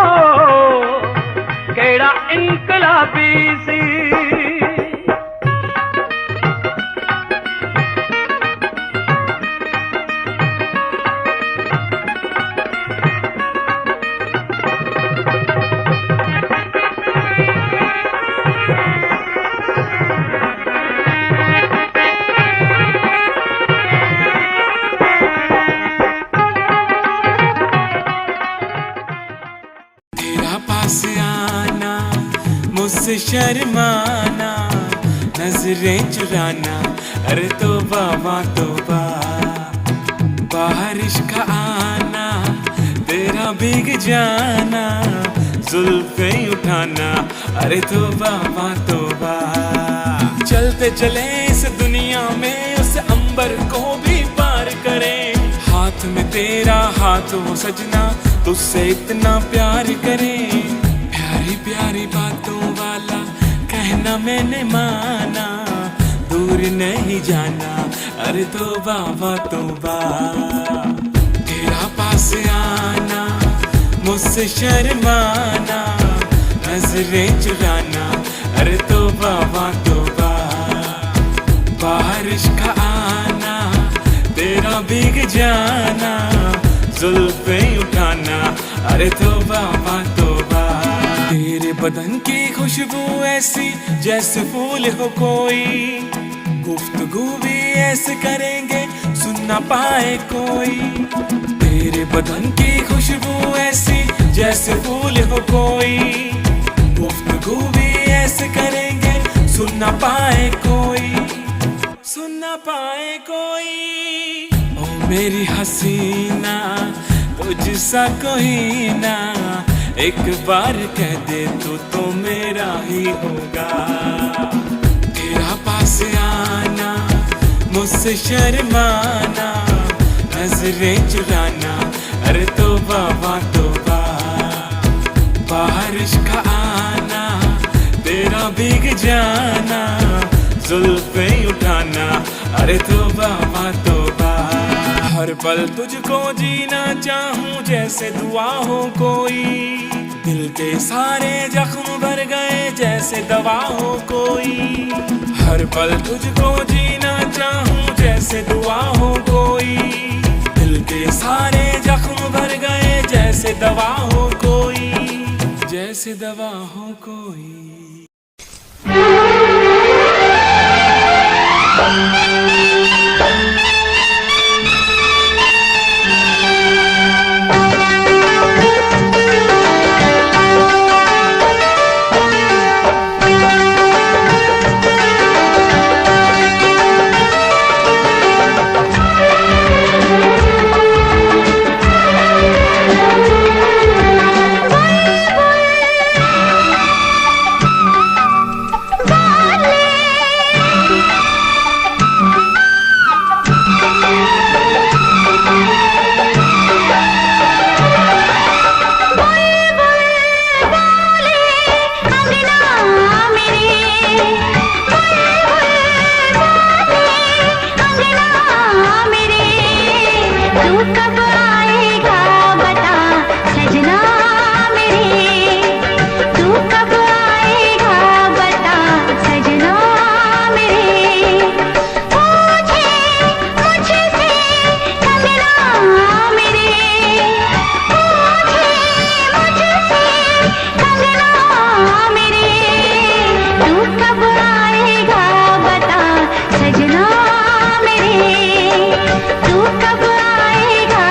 केड़ा इनकलाबी सी
मुझसे शर्माना नजरें चुराना अरे तौबा माँ तौबा बारिश का आना तेरा भीग जाना जुल्फें उठाना अरे तौबा माँ तौबा चलते चले इस दुनिया में उस अंबर को भी पार करें हाथ में तेरा हाथ हो सजना तुझसे इतना प्यार करें प्यारी प्यारी बातों वाला कहना मैंने माना दूर नहीं जाना अरे तौबा माँ तौबा तेरा पास आना मुझसे शर्माना नजरें चुराना अरे तौबा माँ तौबा बारिश का आना तेरा भीग जाना जुल्फें उठाना अरे तौबा माँ तौबा तेरे बदन की खुशबू ऐसी जैसे फूल हो कोई गुफ्तगू भी ऐसे करेंगे सुन ना पाए कोई तेरे बदन की खुशबू ऐसी जैसे फूल हो कोई गुफ्तगू भी ऐसे करेंगे सुन ना पाए कोई सुन ना पाए कोई ओ मेरी हसीना तुझसा कोई ना एक बार कह दे तो मेरा ही होगा तेरा पास आना मुझसे शर्माना नजरें चुराना अरे तौबा माँ तौबा बारिश का आना तेरा भीग जाना जुल्फें उठाना अरे तौबा माँ तौबा हर पल तुझको जीना चाहूं जैसे दुआ हो कोई दिल के सारे जख्म भर गए जैसे दवा हो कोई हर पल तुझको जीना चाहूं जैसे दुआ हो कोई दिल के सारे जख्म भर गए जैसे दवा हो कोई जैसे दवा हो कोई
तू कब आएगा बता सजना मेरे, तू कब आएगा बता सजना मेरे। पूछे मुझसे कंगना मेरे, पूछे मुझसे कंगना मेरे, तू कब आएगा बता सजना मेरे, तू कब आएगा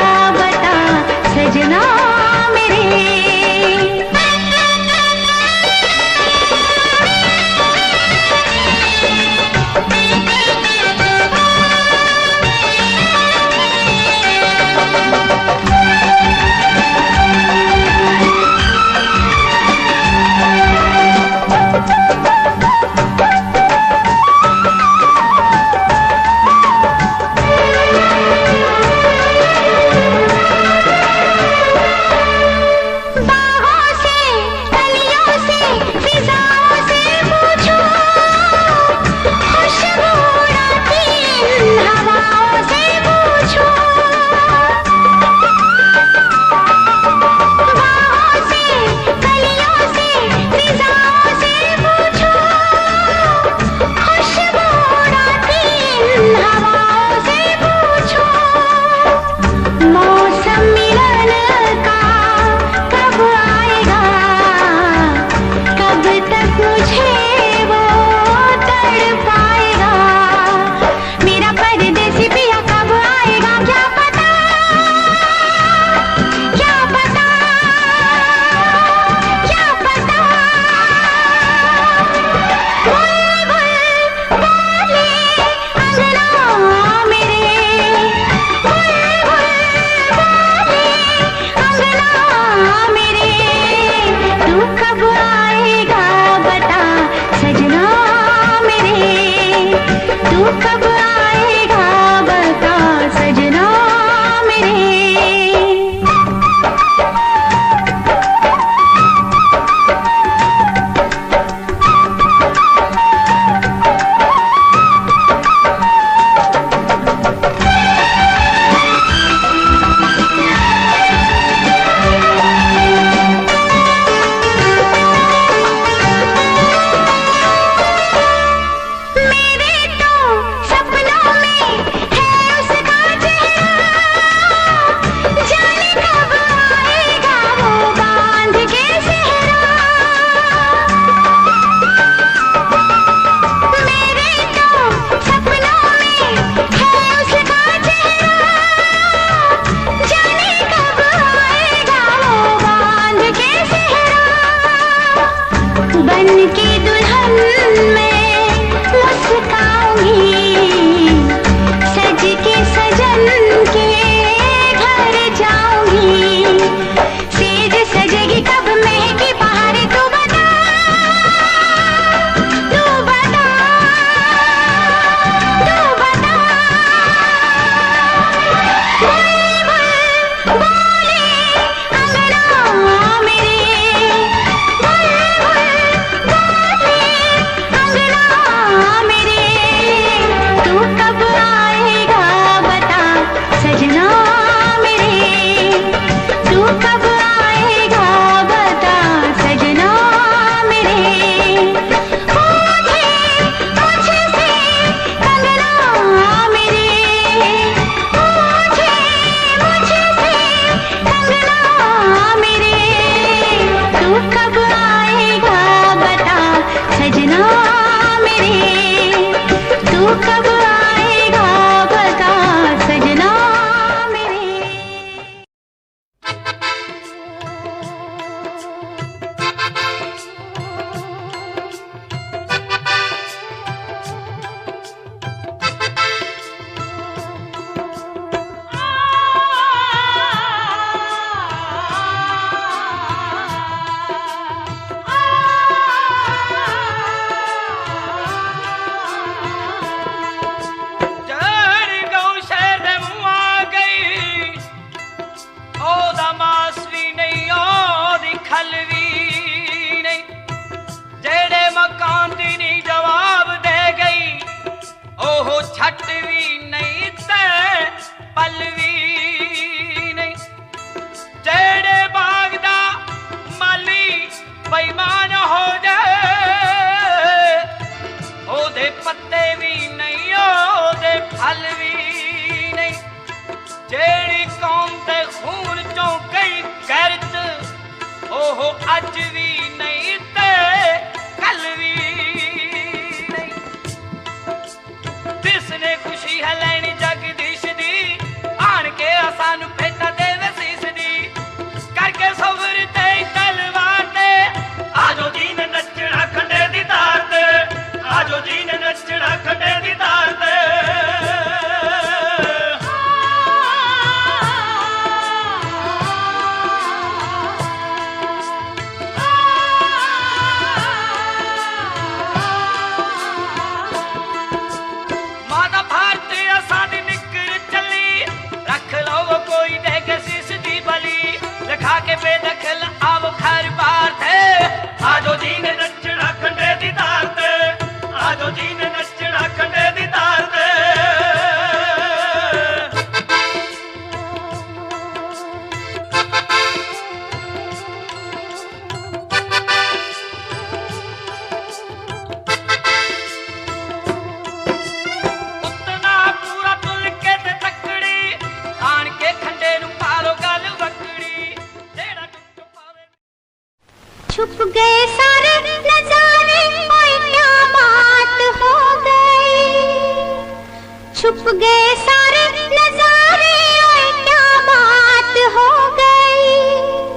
गए सारे नजारे, ओए क्या बात हो गई।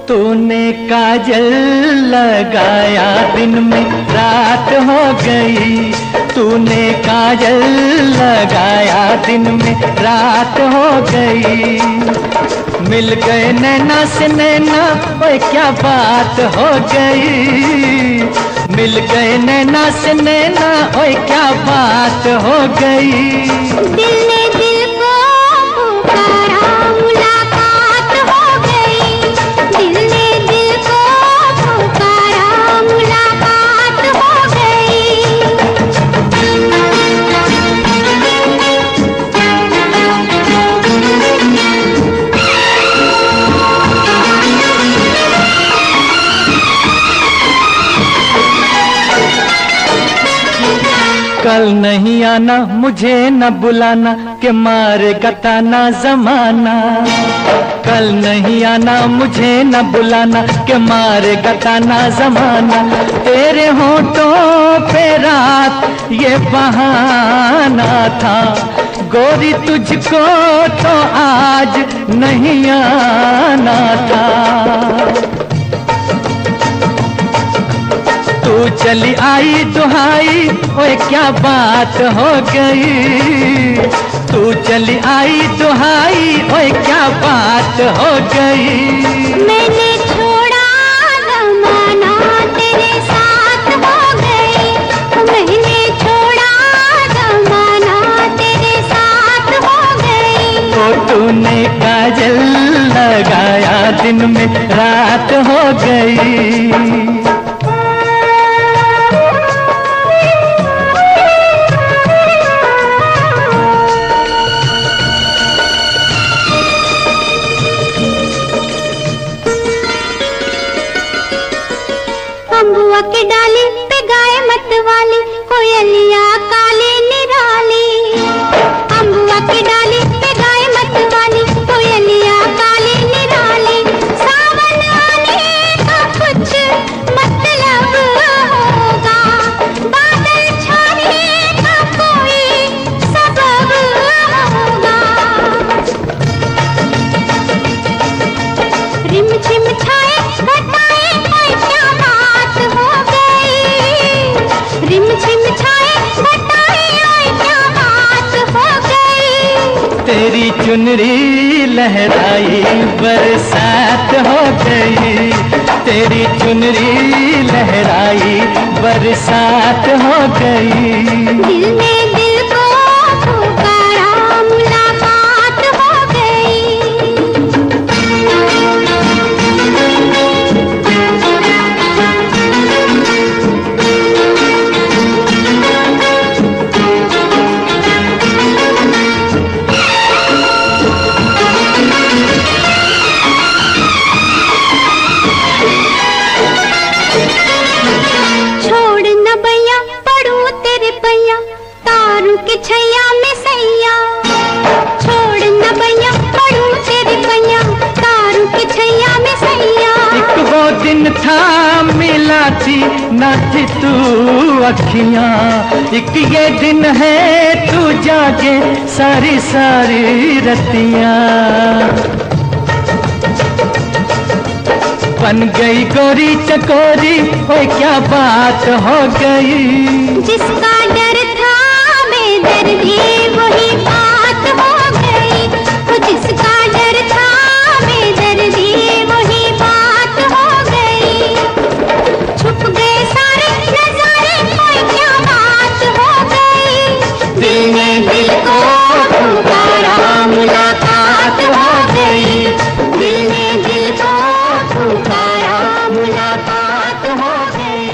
तूने काजल लगाया दिन में रात हो गई, तूने काजल लगाया दिन में रात हो गई। मिल गए नैना से नैना, ओए क्या बात हो गई। मिल गए नैना से नैना, ओए क्या बात हो गई।
दिल ने दिल को पुकारा, मुलाकात हो गई। दिल ने दिल को पुकारा, मुलाकात हो गई।
कल नहीं आना, मुझे न बुलाना, के मारेगा ताना जमाना। कल नहीं आना, मुझे न बुलाना, के मारेगा ताना जमाना। तेरे होठों पे रात ये बहाना था, गोरी तुझको तो आज नहीं आना था। तू चली आई दुहाई, ओए क्या बात हो गई। तू चली आई दुहाई, ओए क्या बात हो गई।
मैंने छोड़ा जमाना, तेरे साथ हो गई। मैंने छोड़ा जमाना, तेरे साथ हो गई।
तो तूने काजल लगाया दिन में रात हो गई।
अम्बुआ के डाली पे गाय मत वाली, कोयलिया काले निराली। अम्बुआ के डाली पे गाय मत वाली, कोयलिया काले निराली। सावन आने का कुछ मतलब होगा, बादल छाने का कोई सबब होगा। रिम झिम छाए घटाए, ओए क्या बात हो गई। रिम झिम छाए घटाए, ओए क्या बात हो गई।
तेरी चुनरी लहराई बरसात हो गई। तेरी चुनरी लहराई बरसात हो गई।
दिल ने दिल को पुकारा, मुलाकात हो गई। छोड़ न भैया पड़ू तेरे पैया, तारू के छैया में सैया। छोड़ न भैया पड़ू तेरे पैया, तारू के छैया में सैया।
एक वो दिन था मिला थी न थी तू अखियां, एक ये दिन है तू जागे सारी सारी रतियां। बन गई गोरी चकोरी, ओए क्या बात हो गई।
जिसका डर था बेदर्दी, वही बात हो गई। वो जिसका डर था बेदर्दी, वही बात हो गई। छुप गए सारे नजारे, ओए क्या बात हो गई।
दिल ने दिल को पुकारा, मुलाकात हो गई।
दिल ने दिल को पुकारा, मुलाकात हो गई।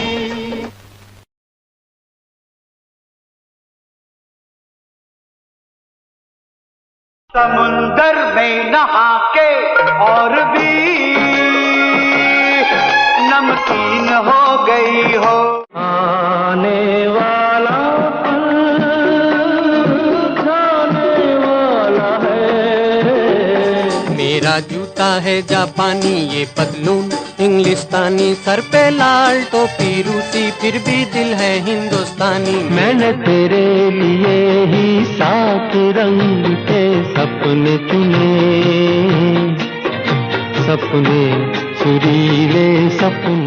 समुंदर में नहा के और भी नमकीन हो गई हो।
आने वाला पल जाने वाला है।
मेरा जूता है जापानी ये पतलून, इंग्लिस्तानी, सर पे लाल टोपी रूसी, फिर भी दिल है हिंदुस्तानी।
मैंने तेरे लिए ही 7 रंग के सपने चुने, सपने सुरीले सपने।